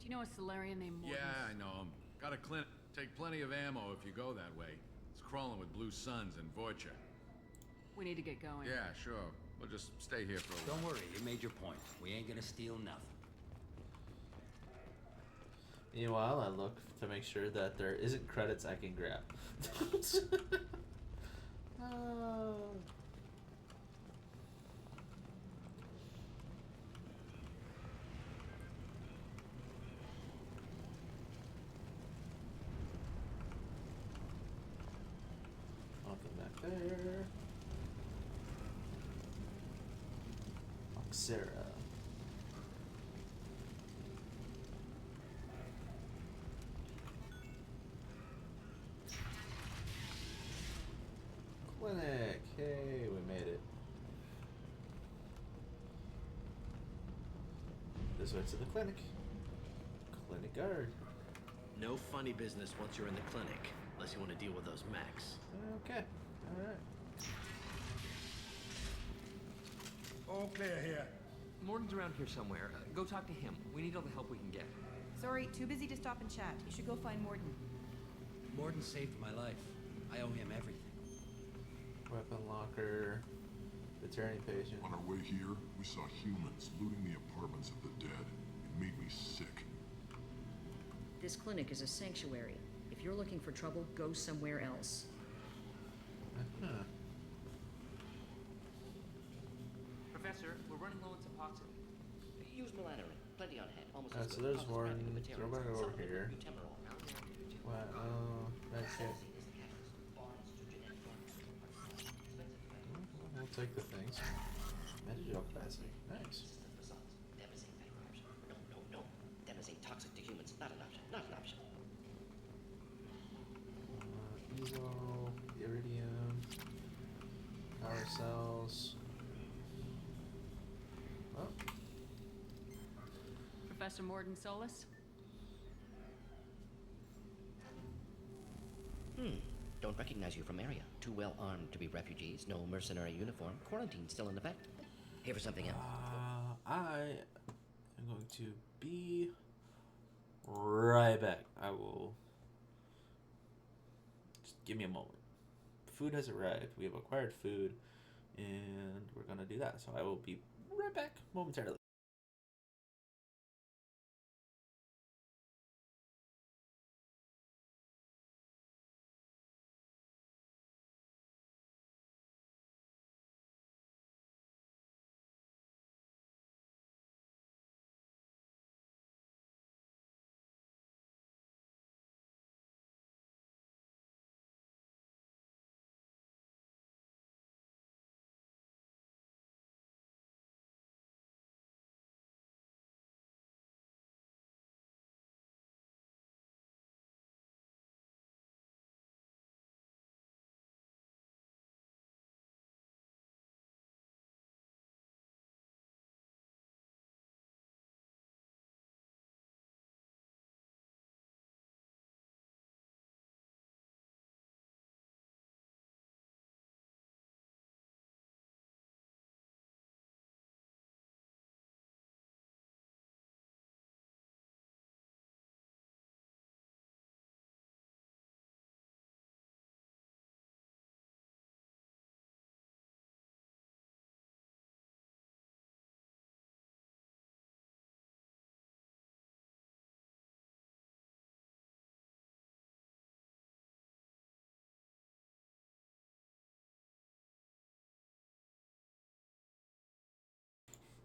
Do you know a Solarian named Morton? Yeah, I know him. Got a clinic. Take plenty of ammo if you go that way. It's crawling with Blue Suns and Vorcha. We need to get going. Yeah, sure. We'll just stay here for a while. Don't worry, you made your point. We ain't gonna steal nothing. Meanwhile, I look to make sure that there isn't credits I can grab. Nothing back there. Sarah. Clinic. Hey, we made it. This way to the clinic. Clinic guard. No funny business once you're in the clinic, unless you want to deal with those mechs. Okay. Alright. All clear here. Morton's around here somewhere. Go talk to him. We need all the help we can get. Sorry, too busy to stop and chat. You should go find Morton. Morton saved my life. I owe him everything. Weapon locker. Veterinary patient. On our way here, we saw humans looting the apartments of the dead. It made me sick. This clinic is a sanctuary. If you're looking for trouble, go somewhere else. Professor, we're running low on Suboxone. Use melatonin. Plenty on hand. Almost So there's one. Throw back over here. What? Oh, that's it. We'll take the things. Manageable capacity. Nice. No. Demazine toxic to humans. Not an option. Not an option. Evo, iridium, power cells. Oh. Professor Morton Solus? Don't recognize you from area. Too well armed to be refugees. No mercenary uniform. Quarantine still in effect. Here for something else. I am going to be right back. I will. Just give me a moment. Food has arrived. We have acquired food, and we're gonna do that. So I will be right back momentarily.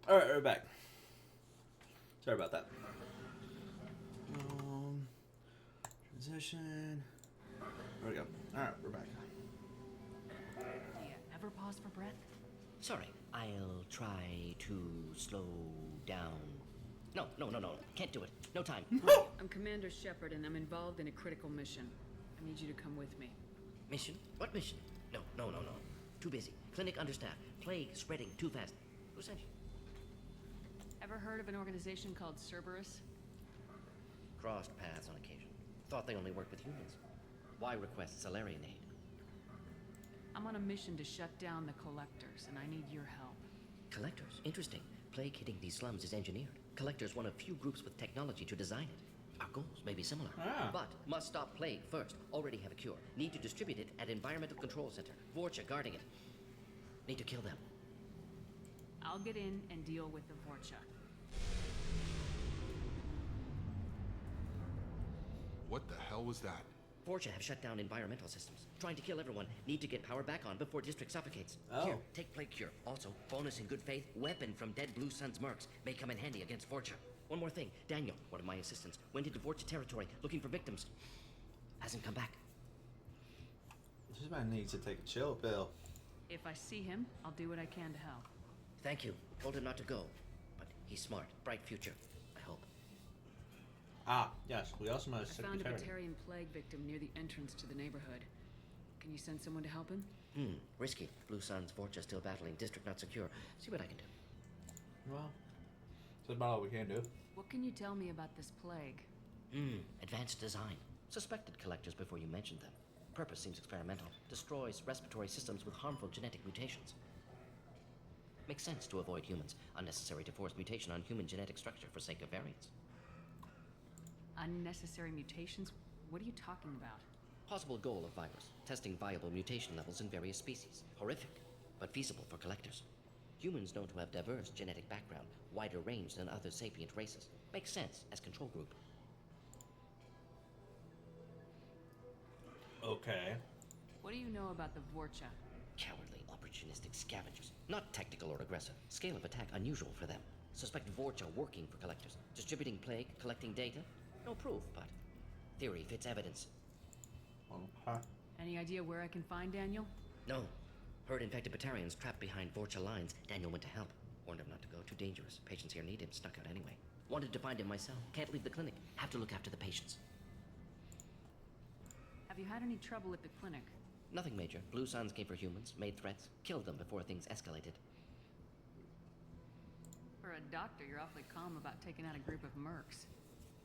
All right, we're back. Sorry about that. Transition. There we go. All right, we're back. Do you ever pause for breath? Sorry. I'll try to slow down. No. Can't do it. No time. I'm Commander Shepard, and I'm involved in a critical mission. I need you to come with me. Mission? What mission? No. Too busy. Clinic understaffed. Plague spreading too fast. Who sent you? Ever heard of an organization called Cerberus? Crossed paths on occasion. Thought they only worked with humans. Why request Salarian aid? I'm on a mission to shut down the Collectors, and I need your help. Collectors? Interesting. Plague hitting these slums is engineered. Collectors one of few groups with technology to design it. Our goals may be similar. But must stop plague first. Already have a cure. Need to distribute it at Environmental Control Center. Vorcha guarding it. Need to kill them. I'll get in and deal with the Vorcha. What the hell was that? Fortune have shut down environmental systems. Trying to kill everyone. Need to get power back on before district suffocates. Oh. Here, take plague cure. Also, bonus in good faith, weapon from dead Blue Sun's mercs. May come in handy against Fortune. One more thing. Daniel, one of my assistants, went into Fortune territory looking for victims. Hasn't come back. This man needs to take a chill pill. If I see him, I'll do what I can to help. Thank you. Told him not to go. But he's smart. Bright future. I hope. Ah, yes. We also met a I found a secretary. Batarian plague victim near the entrance to the neighborhood. Can you send someone to help him? Risky. Blue Sun's Fortune still battling. District not secure. See what I can do. Well, that's about all we can do. What can you tell me about this plague? Advanced design. Suspected collectors before you mentioned them. Purpose seems experimental. Destroys respiratory systems with harmful genetic mutations. Makes sense to avoid humans. Unnecessary to force mutation on human genetic structure for sake of variants. Unnecessary mutations? What are you talking about? Possible goal of virus. Testing viable mutation levels in various species. Horrific, but feasible for collectors. Humans known to have diverse genetic background, wider range than other sapient races. Makes sense as control group. Okay. What do you know about the Vorcha? Cowardly, opportunistic scavengers. Not tactical or aggressive. Scale of attack unusual for them. Suspect Vorcha working for collectors. Distributing plague, collecting data. No proof, but theory fits evidence. Okay. Any idea where I can find Daniel? No. Heard infected Batarians trapped behind Vorcha lines. Daniel went to help. Warned him not to go. Too dangerous. Patients here need him. Snuck out anyway. Wanted to find him myself. Can't leave the clinic. Have to look after the patients. Have you had any trouble at the clinic? Nothing major. Blue Suns came for humans, made threats, killed them before things escalated. For a doctor, you're awfully calm about taking out a group of mercs.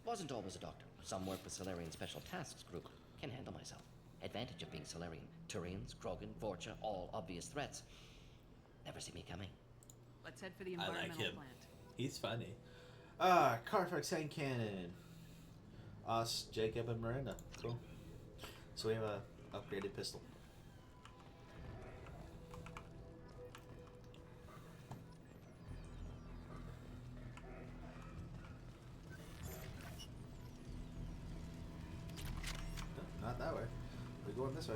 Wasn't always a doctor. Some work with Solarian Special Tasks Group. Can handle myself. Advantage of being Solarian. Turians, Krogan, Vorcha, all obvious threats. Never see me coming. Let's head for the I environmental like him. plant. He's funny. Carfax hand cannon. Us, Jacob, and Miranda. Cool. So we have a upgraded pistol. No, not that way. We're going this way.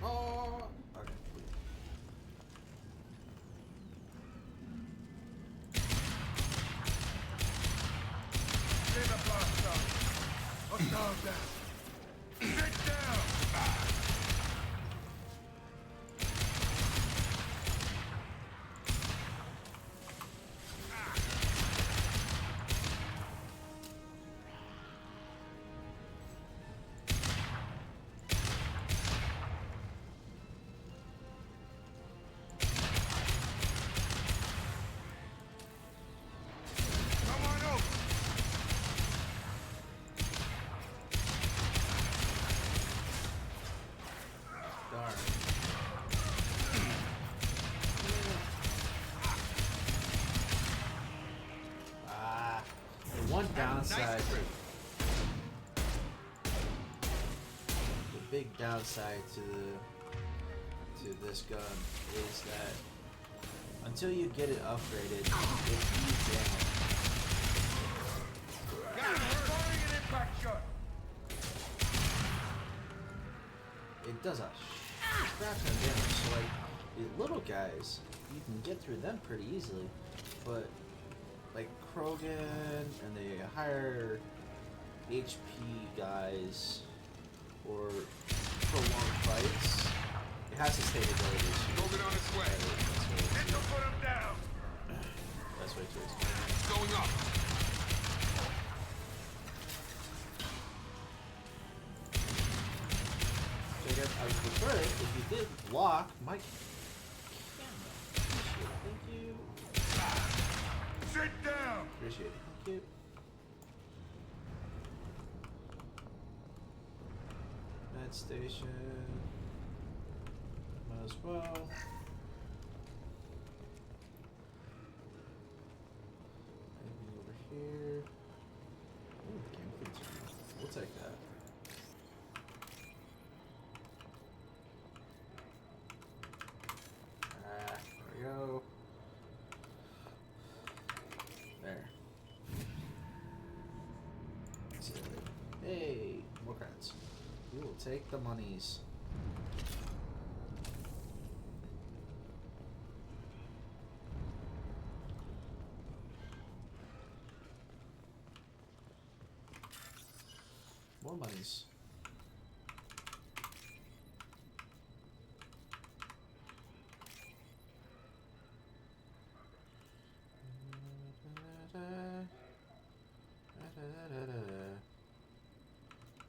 Oh, okay. Clear the blast zone. Hostile down. Sit down! Come on over! Darn. The one downside. The big downside to this gun is that until you get it upgraded, it eats damage. Got him! Firing an impact shot! It does a crap ton of damage. So like the little guys, you can get through them pretty easily, but like Krogan and the higher HP guys or prolonged fights, it has to stay together. Moving on its way. Hit to put him down! Best way to explain it. It's going up. So I guess I would prefer it if you did block my camera. Appreciate it. Thank you. Sit down! Appreciate it. Thank you. Med station. Might as well. Maybe over here. Ooh, chemical. We'll take that. Hey, more credits. We will take the monies. More monies.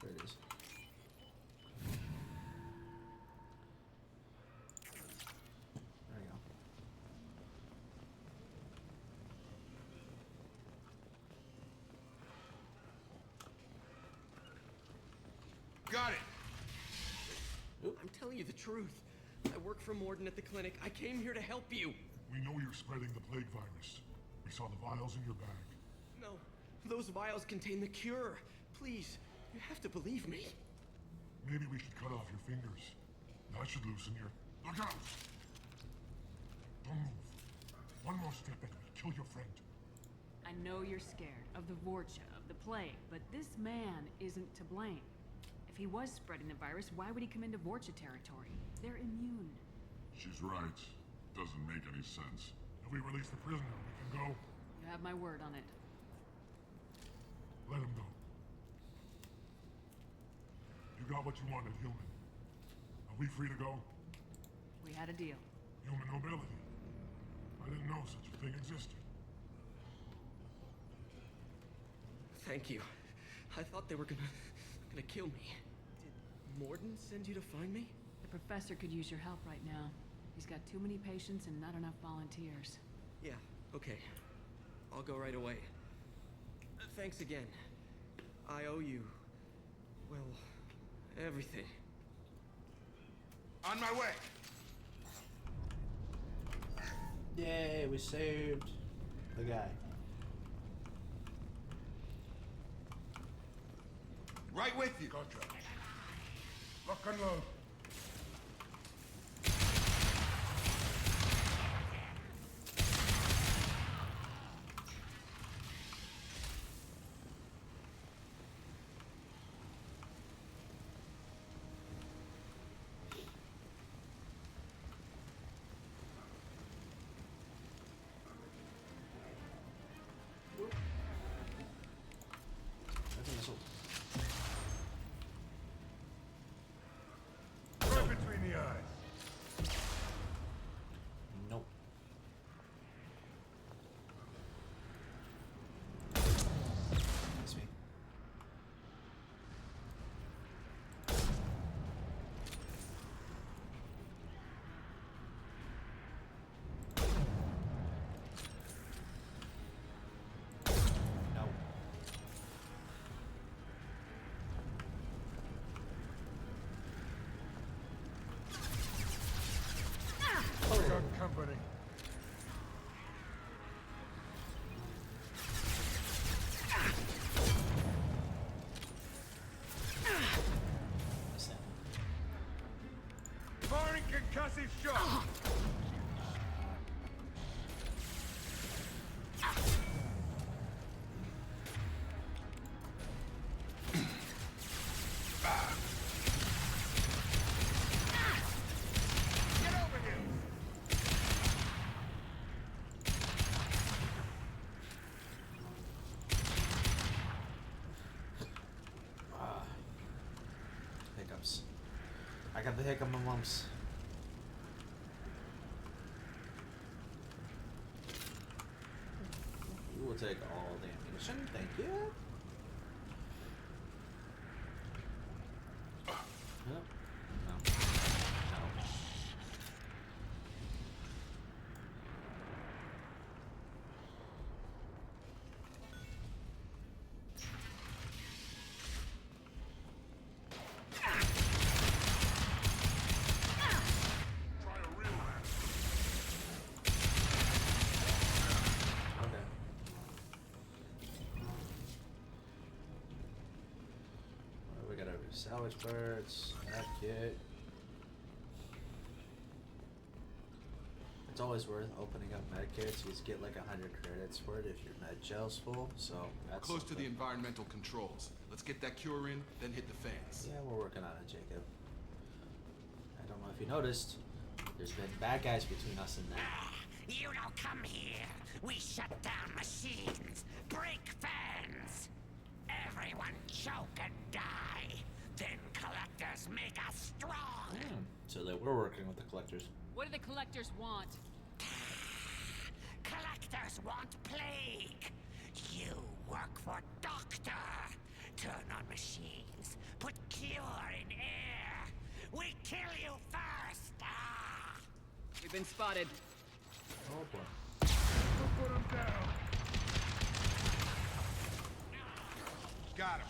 There it is. There we go. Got it! I'm telling you the truth. I work for Morden at the clinic. I came here to help you. We know you're spreading the plague virus. We saw the vials in your bag. No, those vials contain the cure. Please, you have to believe me. Maybe we should cut off your fingers. That should loosen your... Look out! Don't move. One more step and we'll kill your friend. I know you're scared of the Vorcha, of the plague, but this man isn't to blame. If he was spreading the virus, why would he come into Vorcha territory? They're immune. She's right. Doesn't make any sense. If we release the prisoner, we can go. You have my word on it. Let him go. You got what you wanted, human. Are we free to go? We had a deal. Human nobility. I didn't know such a thing existed. Thank you. I thought they were gonna kill me. Did Morden send you to find me? The professor could use your help right now. He's got too many patients and not enough volunteers. Yeah, okay. I'll go right away. Thanks again. I owe you, well, everything. On my way! Yay, we saved the guy. Right with you. Gotcha. Lock and load. Right between the eyes. Nope. That's me. No. We got company. Firing concussive shot! Get over here! Hiccups. I got the hiccup mumps. You will take all the ammunition, thank you. No. No. No. Try a real man. Okay. We got our salvage birds, that kit. It's always worth opening up medkits. You just get like 100 credits for it if your med gel's full. So that's close to the environmental controls. Let's get that cure in, then hit the fans. Yeah, we're working on it, Jacob. I don't know if you noticed. There's been bad guys between us and them. You don't come here. We shut down machines, break fans. Everyone choke and die. Then collectors make us strong. So that we're working with the collectors. What do the collectors want? Collectors want plague. You work for Doctor. Turn on machines. Put cure in air. We kill you first. We've been spotted. Oh boy. Put him down. Got him.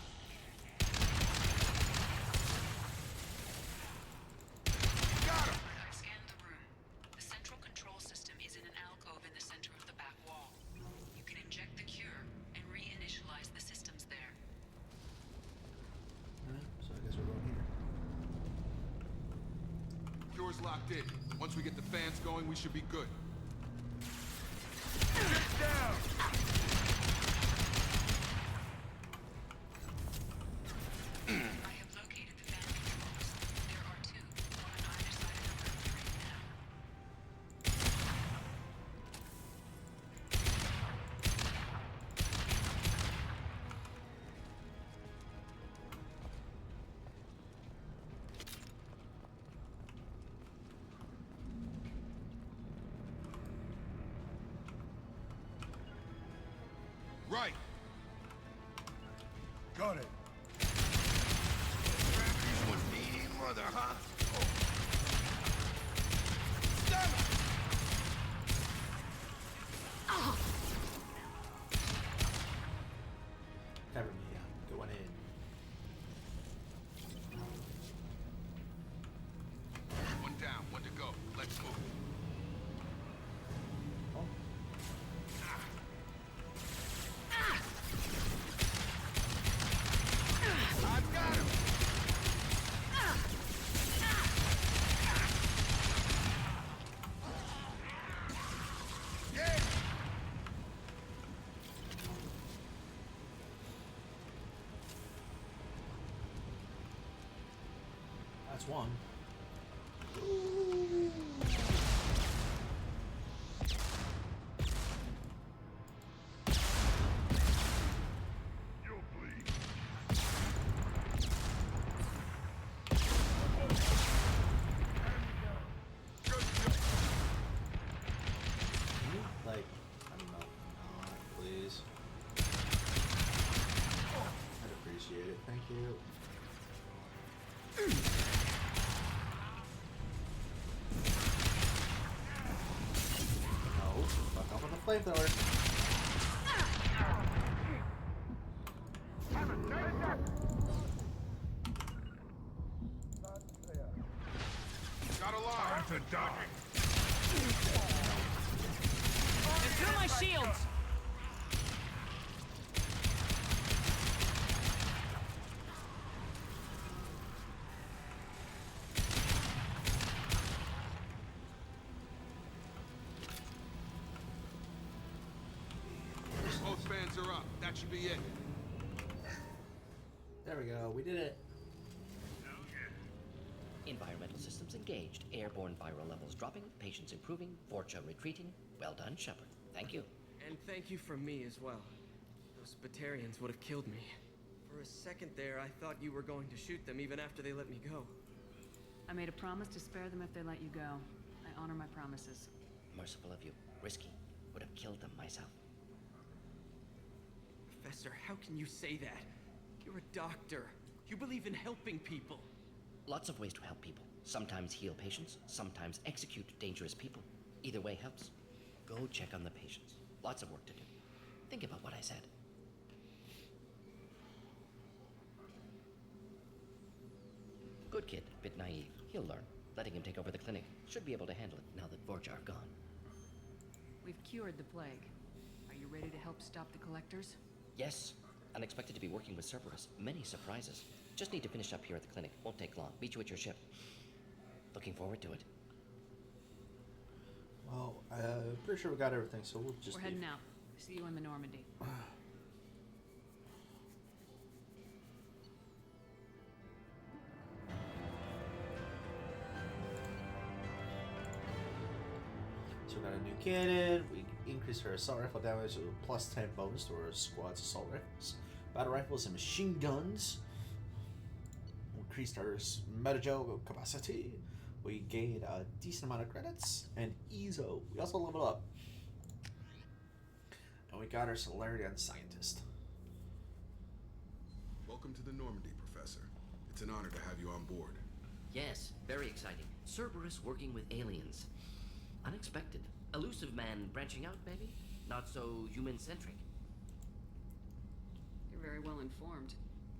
Got him. I've scanned the room. The central control system is in an alcove in the center of the back wall. You can inject the cure and reinitialize the systems there. Alright, so I guess we're going here. Cure's locked in. Once we get the fans going, we should be good. Get down! I have located the fan controls. There are two, one on either side of the room right now. Right. Got it. One needy mother, huh? Stand up! Cover me, going in. One down, one to go. Let's move. I got him! Yeah! That's one. You'll bleed. Like, I don't know. No, please. I'd appreciate it. Thank you. No, fuck off with the flamethrower. Got a line. Time to die. Through my shields! Both fans are up. That should be it. There we go. We did it. Environmental systems engaged. Airborne viral levels dropping. Patients improving. Fortune retreating. Well done, Shepard. Thank you. And thank you from me as well. Those Batarians would have killed me. For a second there, I thought you were going to shoot them even after they let me go. I made a promise to spare them if they let you go. I honor my promises. Merciful of you. Risky. Would have killed them myself. Professor, how can you say that? You're a doctor. You believe in helping people. Lots of ways to help people. Sometimes heal patients, sometimes execute dangerous people. Either way helps. Go check on the patients. Lots of work to do. Think about what I said. Good kid, bit naive. He'll learn. Letting him take over the clinic. Should be able to handle it now that Vorjar gone. We've cured the plague. Are you ready to help stop the collectors? Yes. Unexpected to be working with Cerberus. Many surprises. Just need to finish up here at the clinic. Won't take long. Meet you at your ship. Looking forward to it. Well, pretty sure we got everything, so we'll just We're heading out. See you in the Normandy. So we got a new cannon. We increased our assault rifle damage to a +10 bonus to our squad's assault rifles, battle rifles, and machine guns. We increased our metagel capacity. We gained a decent amount of credits and EZO. We also leveled up. And we got our Solarian scientist. Welcome to the Normandy, Professor. It's an honor to have you on board. Yes, very exciting. Cerberus working with aliens. Unexpected. Elusive man branching out, maybe? Not so human-centric. You're very well informed.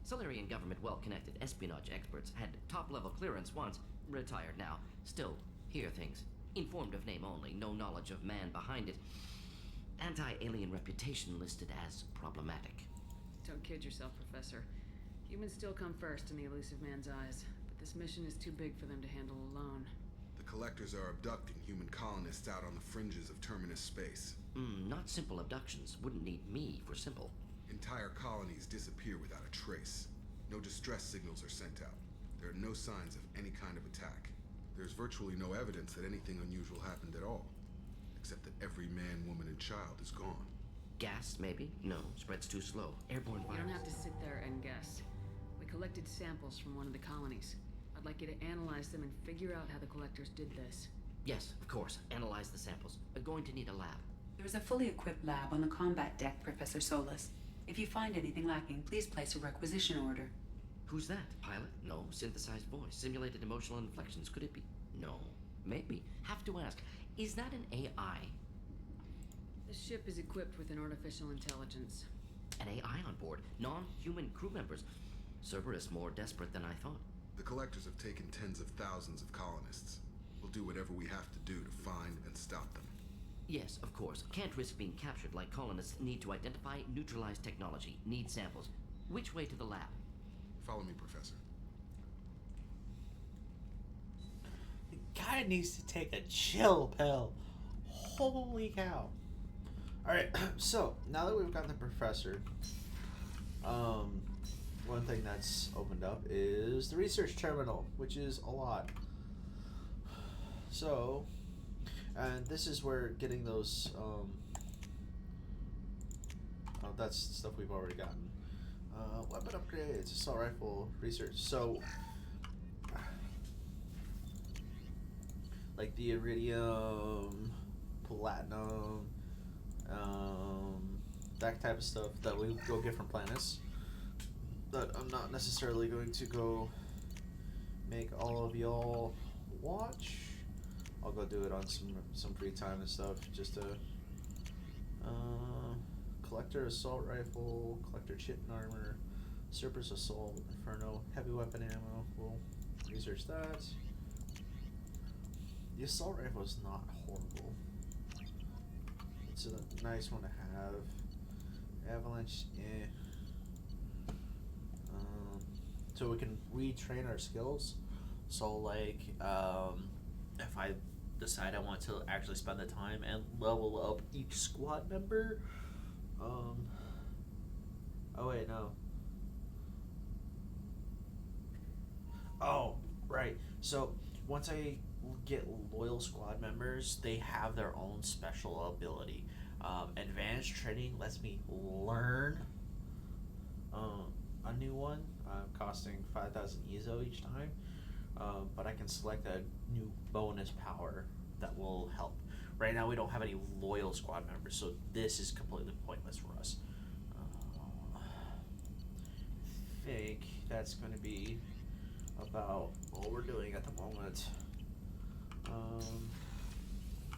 Solarian government well-connected espionage experts had top-level clearance once, retired now. Still, hear things. Informed of name only, no knowledge of man behind it. Anti-alien reputation listed as problematic. Don't kid yourself, Professor. Humans still come first in the elusive man's eyes, but this mission is too big for them to handle alone. The Collectors are abducting human colonists out on the fringes of Terminus space. Not simple abductions. Wouldn't need me for simple. Entire colonies disappear without a trace. No distress signals are sent out. There are no signs of any kind of attack. There's virtually no evidence that anything unusual happened at all. Except that every man, woman, and child is gone. Gas, maybe? No, spreads too slow. Airborne virus. You don't have to sit there and guess. We collected samples from one of the colonies. I'd like you to analyze them and figure out how the Collectors did this. Yes, of course. Analyze the samples. We're going to need a lab. There is a fully equipped lab on the combat deck, Professor Solus. If you find anything lacking, please place a requisition order. Who's that? Pilot? No. Synthesized voice. Simulated emotional inflections. Could it be? No. Maybe. Have to ask. Is that an AI? The ship is equipped with an artificial intelligence. An AI on board? Non-human crew members? Cerberus more desperate than I thought. The Collectors have taken tens of thousands of colonists. We'll do whatever we have to do to find and stop them. Yes, of course. Can't risk being captured like colonists. Need to identify, neutralize technology. Need samples. Which way to the lab? Follow me, Professor. The guy needs to take a chill pill. Holy cow. Alright, so now that we've got the Professor, one thing that's opened up is the research terminal, which is a lot. So, and this is where getting those, that's stuff we've already gotten. Weapon upgrades, assault rifle, research. So, like the iridium, platinum, that type of stuff that we go get from planets. That I'm not necessarily going to go make all of y'all watch. I'll go do it on some free time and stuff. Just to collector assault rifle, collector chitin armor, Cerberus assault, inferno, heavy weapon ammo. We'll research that. The assault rifle is not horrible. It's a nice one to have. Avalanche, eh. So we can retrain our skills. So like, if I decide I want to actually spend the time and level up each squad member, oh wait, no. Oh, right. So once I get loyal squad members, they have their own special ability. Advanced training lets me learn a new one, costing 5,000 EZO each time. But I can select a new bonus power that will help. Right now we don't have any loyal squad members, so this is completely pointless for us. I think that's going to be about all we're doing at the moment.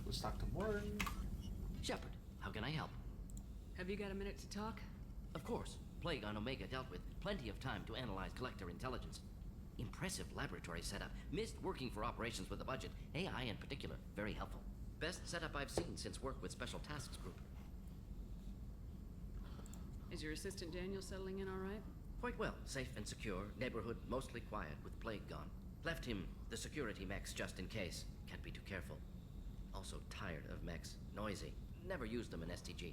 Let's talk to Morton. Shepard, how can I help? Have you got a minute to talk? Of course. Plague on Omega dealt with. Plenty of time to analyze collector intelligence. Impressive laboratory setup. Missed working for operations with a budget. AI in particular, very helpful. Best setup I've seen since work with Special Tasks Group. Is your assistant Daniel settling in all right? Quite well. Safe and secure. Neighborhood mostly quiet with Plague gone. Left him the security mechs just in case. Can't be too careful. Also tired of mechs. Noisy. Never used them in STG.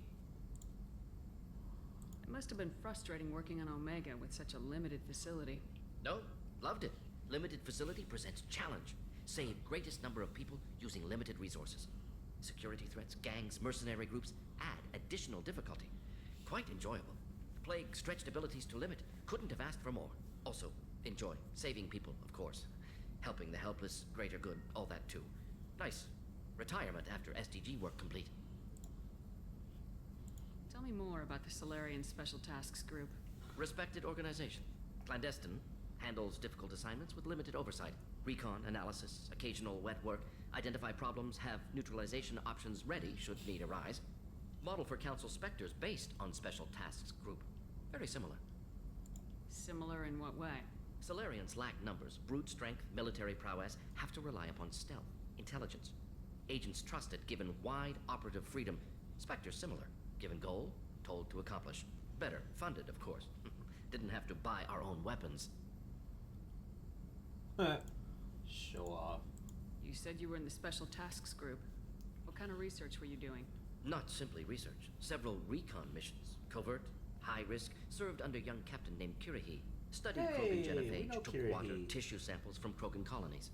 It must have been frustrating working on Omega with such a limited facility. No, loved it. Limited facility presents challenge. Save greatest number of people using limited resources. Security threats, gangs, mercenary groups add additional difficulty. Quite enjoyable. Plague stretched abilities to limit. Couldn't have asked for more. Also, enjoy. Saving people, of course. Helping the helpless, greater good, all that too. Nice. Retirement after SDG work complete. Tell me more about the Solarian Special Tasks Group. Respected organization. Clandestine. Handles difficult assignments with limited oversight. Recon, analysis, occasional wet work. Identify problems, have neutralization options ready should need arise. Model for Council Spectres based on Special Tasks Group. Very similar. Similar in what way? Solarians lack numbers, brute strength, military prowess, have to rely upon stealth, intelligence. Agents trusted, given wide operative freedom. Spectres similar, given goal, told to accomplish. Better, funded, of course. Didn't have to buy our own weapons. Show off. You said you were in the Special Tasks Group. What kind of research were you doing? Not simply research. Several recon missions. Covert, high risk, served under young captain named Kirahi. Studied Krogan genophage, took water, tissue samples from Krogan colonies.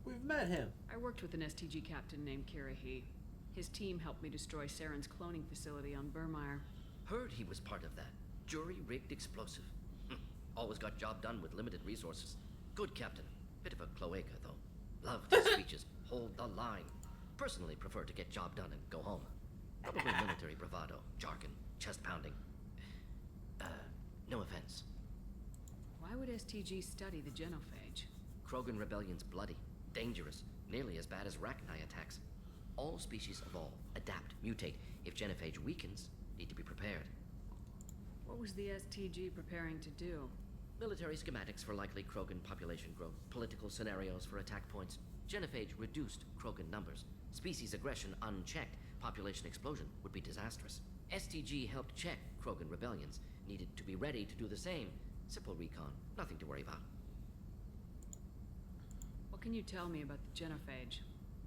We've met him. I worked with an STG captain named Kirahi. His team helped me destroy Saren's cloning facility on Burmire. Heard he was part of that. Jury-rigged explosive. Always got job done with limited resources. Good captain. Bit of a cloaca, though. Loved his speeches. Hold the line. Personally prefer to get job done and go home. Probably military bravado, jargon, chest pounding. No offense. Why would STG study the genophage? Krogan rebellion's bloody, dangerous, nearly as bad as Rachni attacks. All species evolve, adapt, mutate. If genophage weakens, need to be prepared. What was the STG preparing to do? Military schematics for likely Krogan population growth, political scenarios for attack points. Genophage reduced Krogan numbers. Species aggression unchecked, population explosion would be disastrous. STG helped check Krogan rebellions, needed to be ready to do the same. Simple recon, nothing to worry about. What can you tell me about the genophage?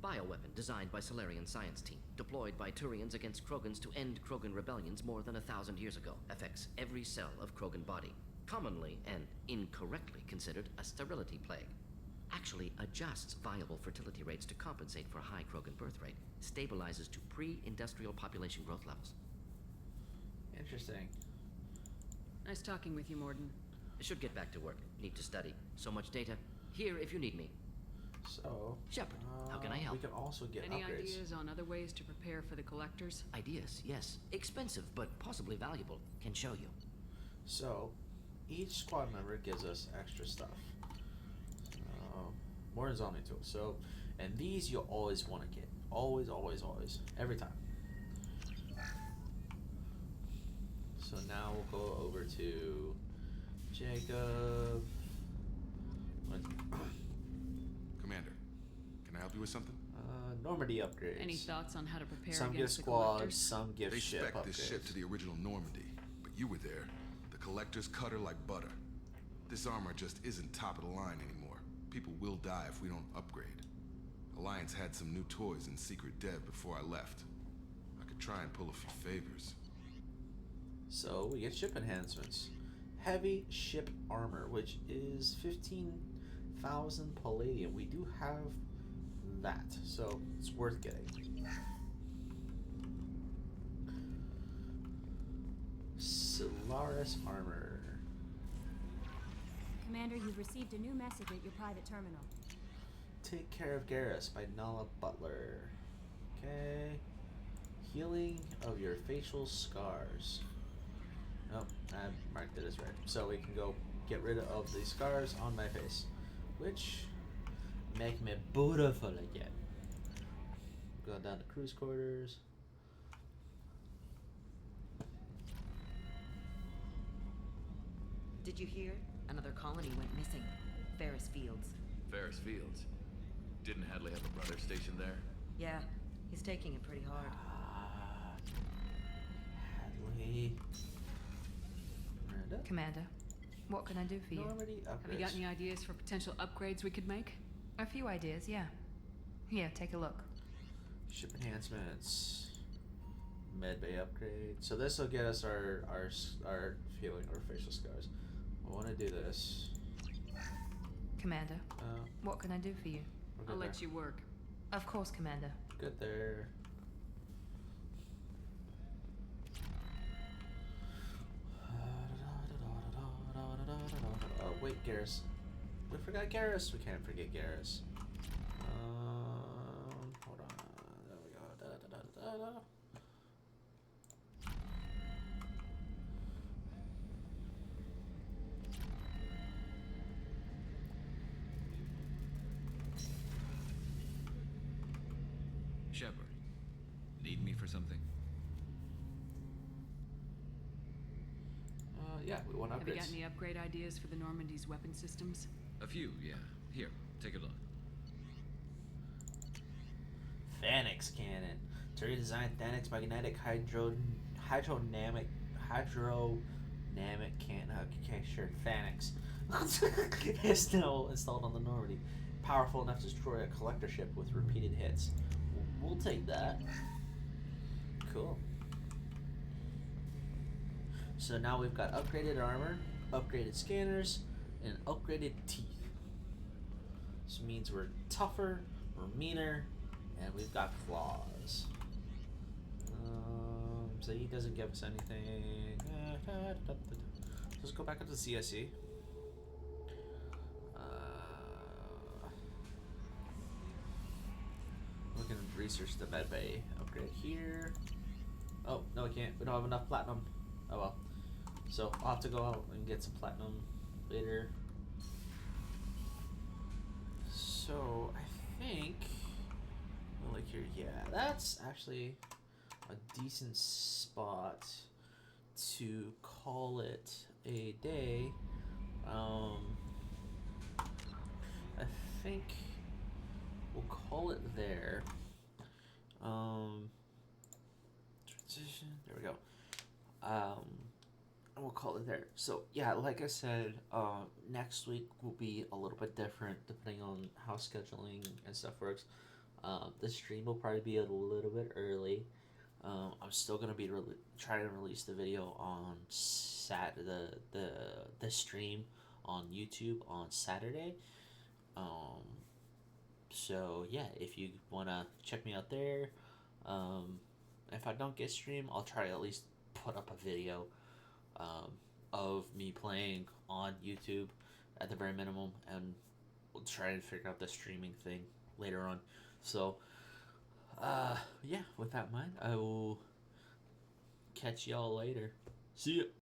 Bioweapon designed by Solarian science team, deployed by Turians against Krogans to end Krogan rebellions more than 1,000 years ago. Affects every cell of Krogan body. Commonly and incorrectly considered a sterility plague. Actually adjusts viable fertility rates to compensate for high Krogan birth rate. Stabilizes to pre-industrial population growth levels. Interesting. Nice talking with you, Morden. Should get back to work. Need to study. So much data. Here if you need me. So, Shepard, how can I help? We can also get Any upgrades. ideas on other ways to prepare for the collectors? Ideas, yes. Expensive, but possibly valuable. Can show you. So, each squad member gives us extra stuff. More zombie tools. So, and these you'll always want to get. Always, always, always. Every time. So now we'll go over to Jacob. Commander, can I help you with something? Normandy upgrades. Any thoughts on how to prepare some against give the squads, collectors? some give they ship spec upgrades. this ship to the original Normandy, but you were there. The collectors cut her like butter. This armor just isn't top of the line anymore. People will die if we don't upgrade. Alliance had some new toys in secret dev before I left. I could try and pull a few favors. So we get ship enhancements. Heavy ship armor, which is 15,000 palladium. We do have that, so it's worth getting. Solaris armor. Commander, you've received a new message at your private terminal. Take Care of Garrus by Nala Butler. Okay. Healing of your facial scars. Oh, I marked it as red. So we can go get rid of the scars on my face, which make me beautiful again. Go down to cruise quarters. Did you hear? Another colony went missing. Ferris Fields. Ferris Fields? Didn't Hadley have a brother stationed there? Yeah, he's taking it pretty hard. Hadley. Miranda? Commander, what can I do for you? Normandy upgrades. Have you got any ideas for potential upgrades we could make? A few ideas, yeah. Here, take a look. Ship enhancements. Medbay upgrade. So this will get us our healing, our facial scars. I want to do this. Commander, what can I do for you? I'll let you work. Of course, Commander. Good there. Oh wait, Garrus. We forgot Garrus. We can't forget Garrus. Hold on. There we go. Shepard, need me for something? Yeah, we want upgrades. Have you got any upgrade ideas for the Normandy's weapon systems? A few, yeah. Here, take a look. Thanix cannon. To redesign Thanix magnetic hydrodynamic cannon. Okay, sure. Thanix is now installed on the Normandy. Powerful enough to destroy a collector ship with repeated hits. We'll take that. Cool. So now we've got upgraded armor, upgraded scanners, and upgraded teeth. This means we're tougher, we're meaner, and we've got claws. So he doesn't give us anything. Let's go back up to CSE. We can research the medbay upgrade here. Oh, no we can't. We don't have enough platinum. Oh well. So I'll have to go out and get some platinum later. So I think like here, yeah, that's actually a decent spot to call it a day. I think we'll call it there. Transition. There we go. We'll call it there. So yeah, like I said, next week will be a little bit different depending on how scheduling and stuff works. The stream will probably be a little bit early. I'm still gonna be trying to release the video on the stream on YouTube on Saturday. So yeah, if you wanna check me out there, if I don't get stream, I'll try to at least put up a video of me playing on YouTube at the very minimum, and we'll try to figure out the streaming thing later on. So yeah, with that in mind, I will catch y'all later. See ya.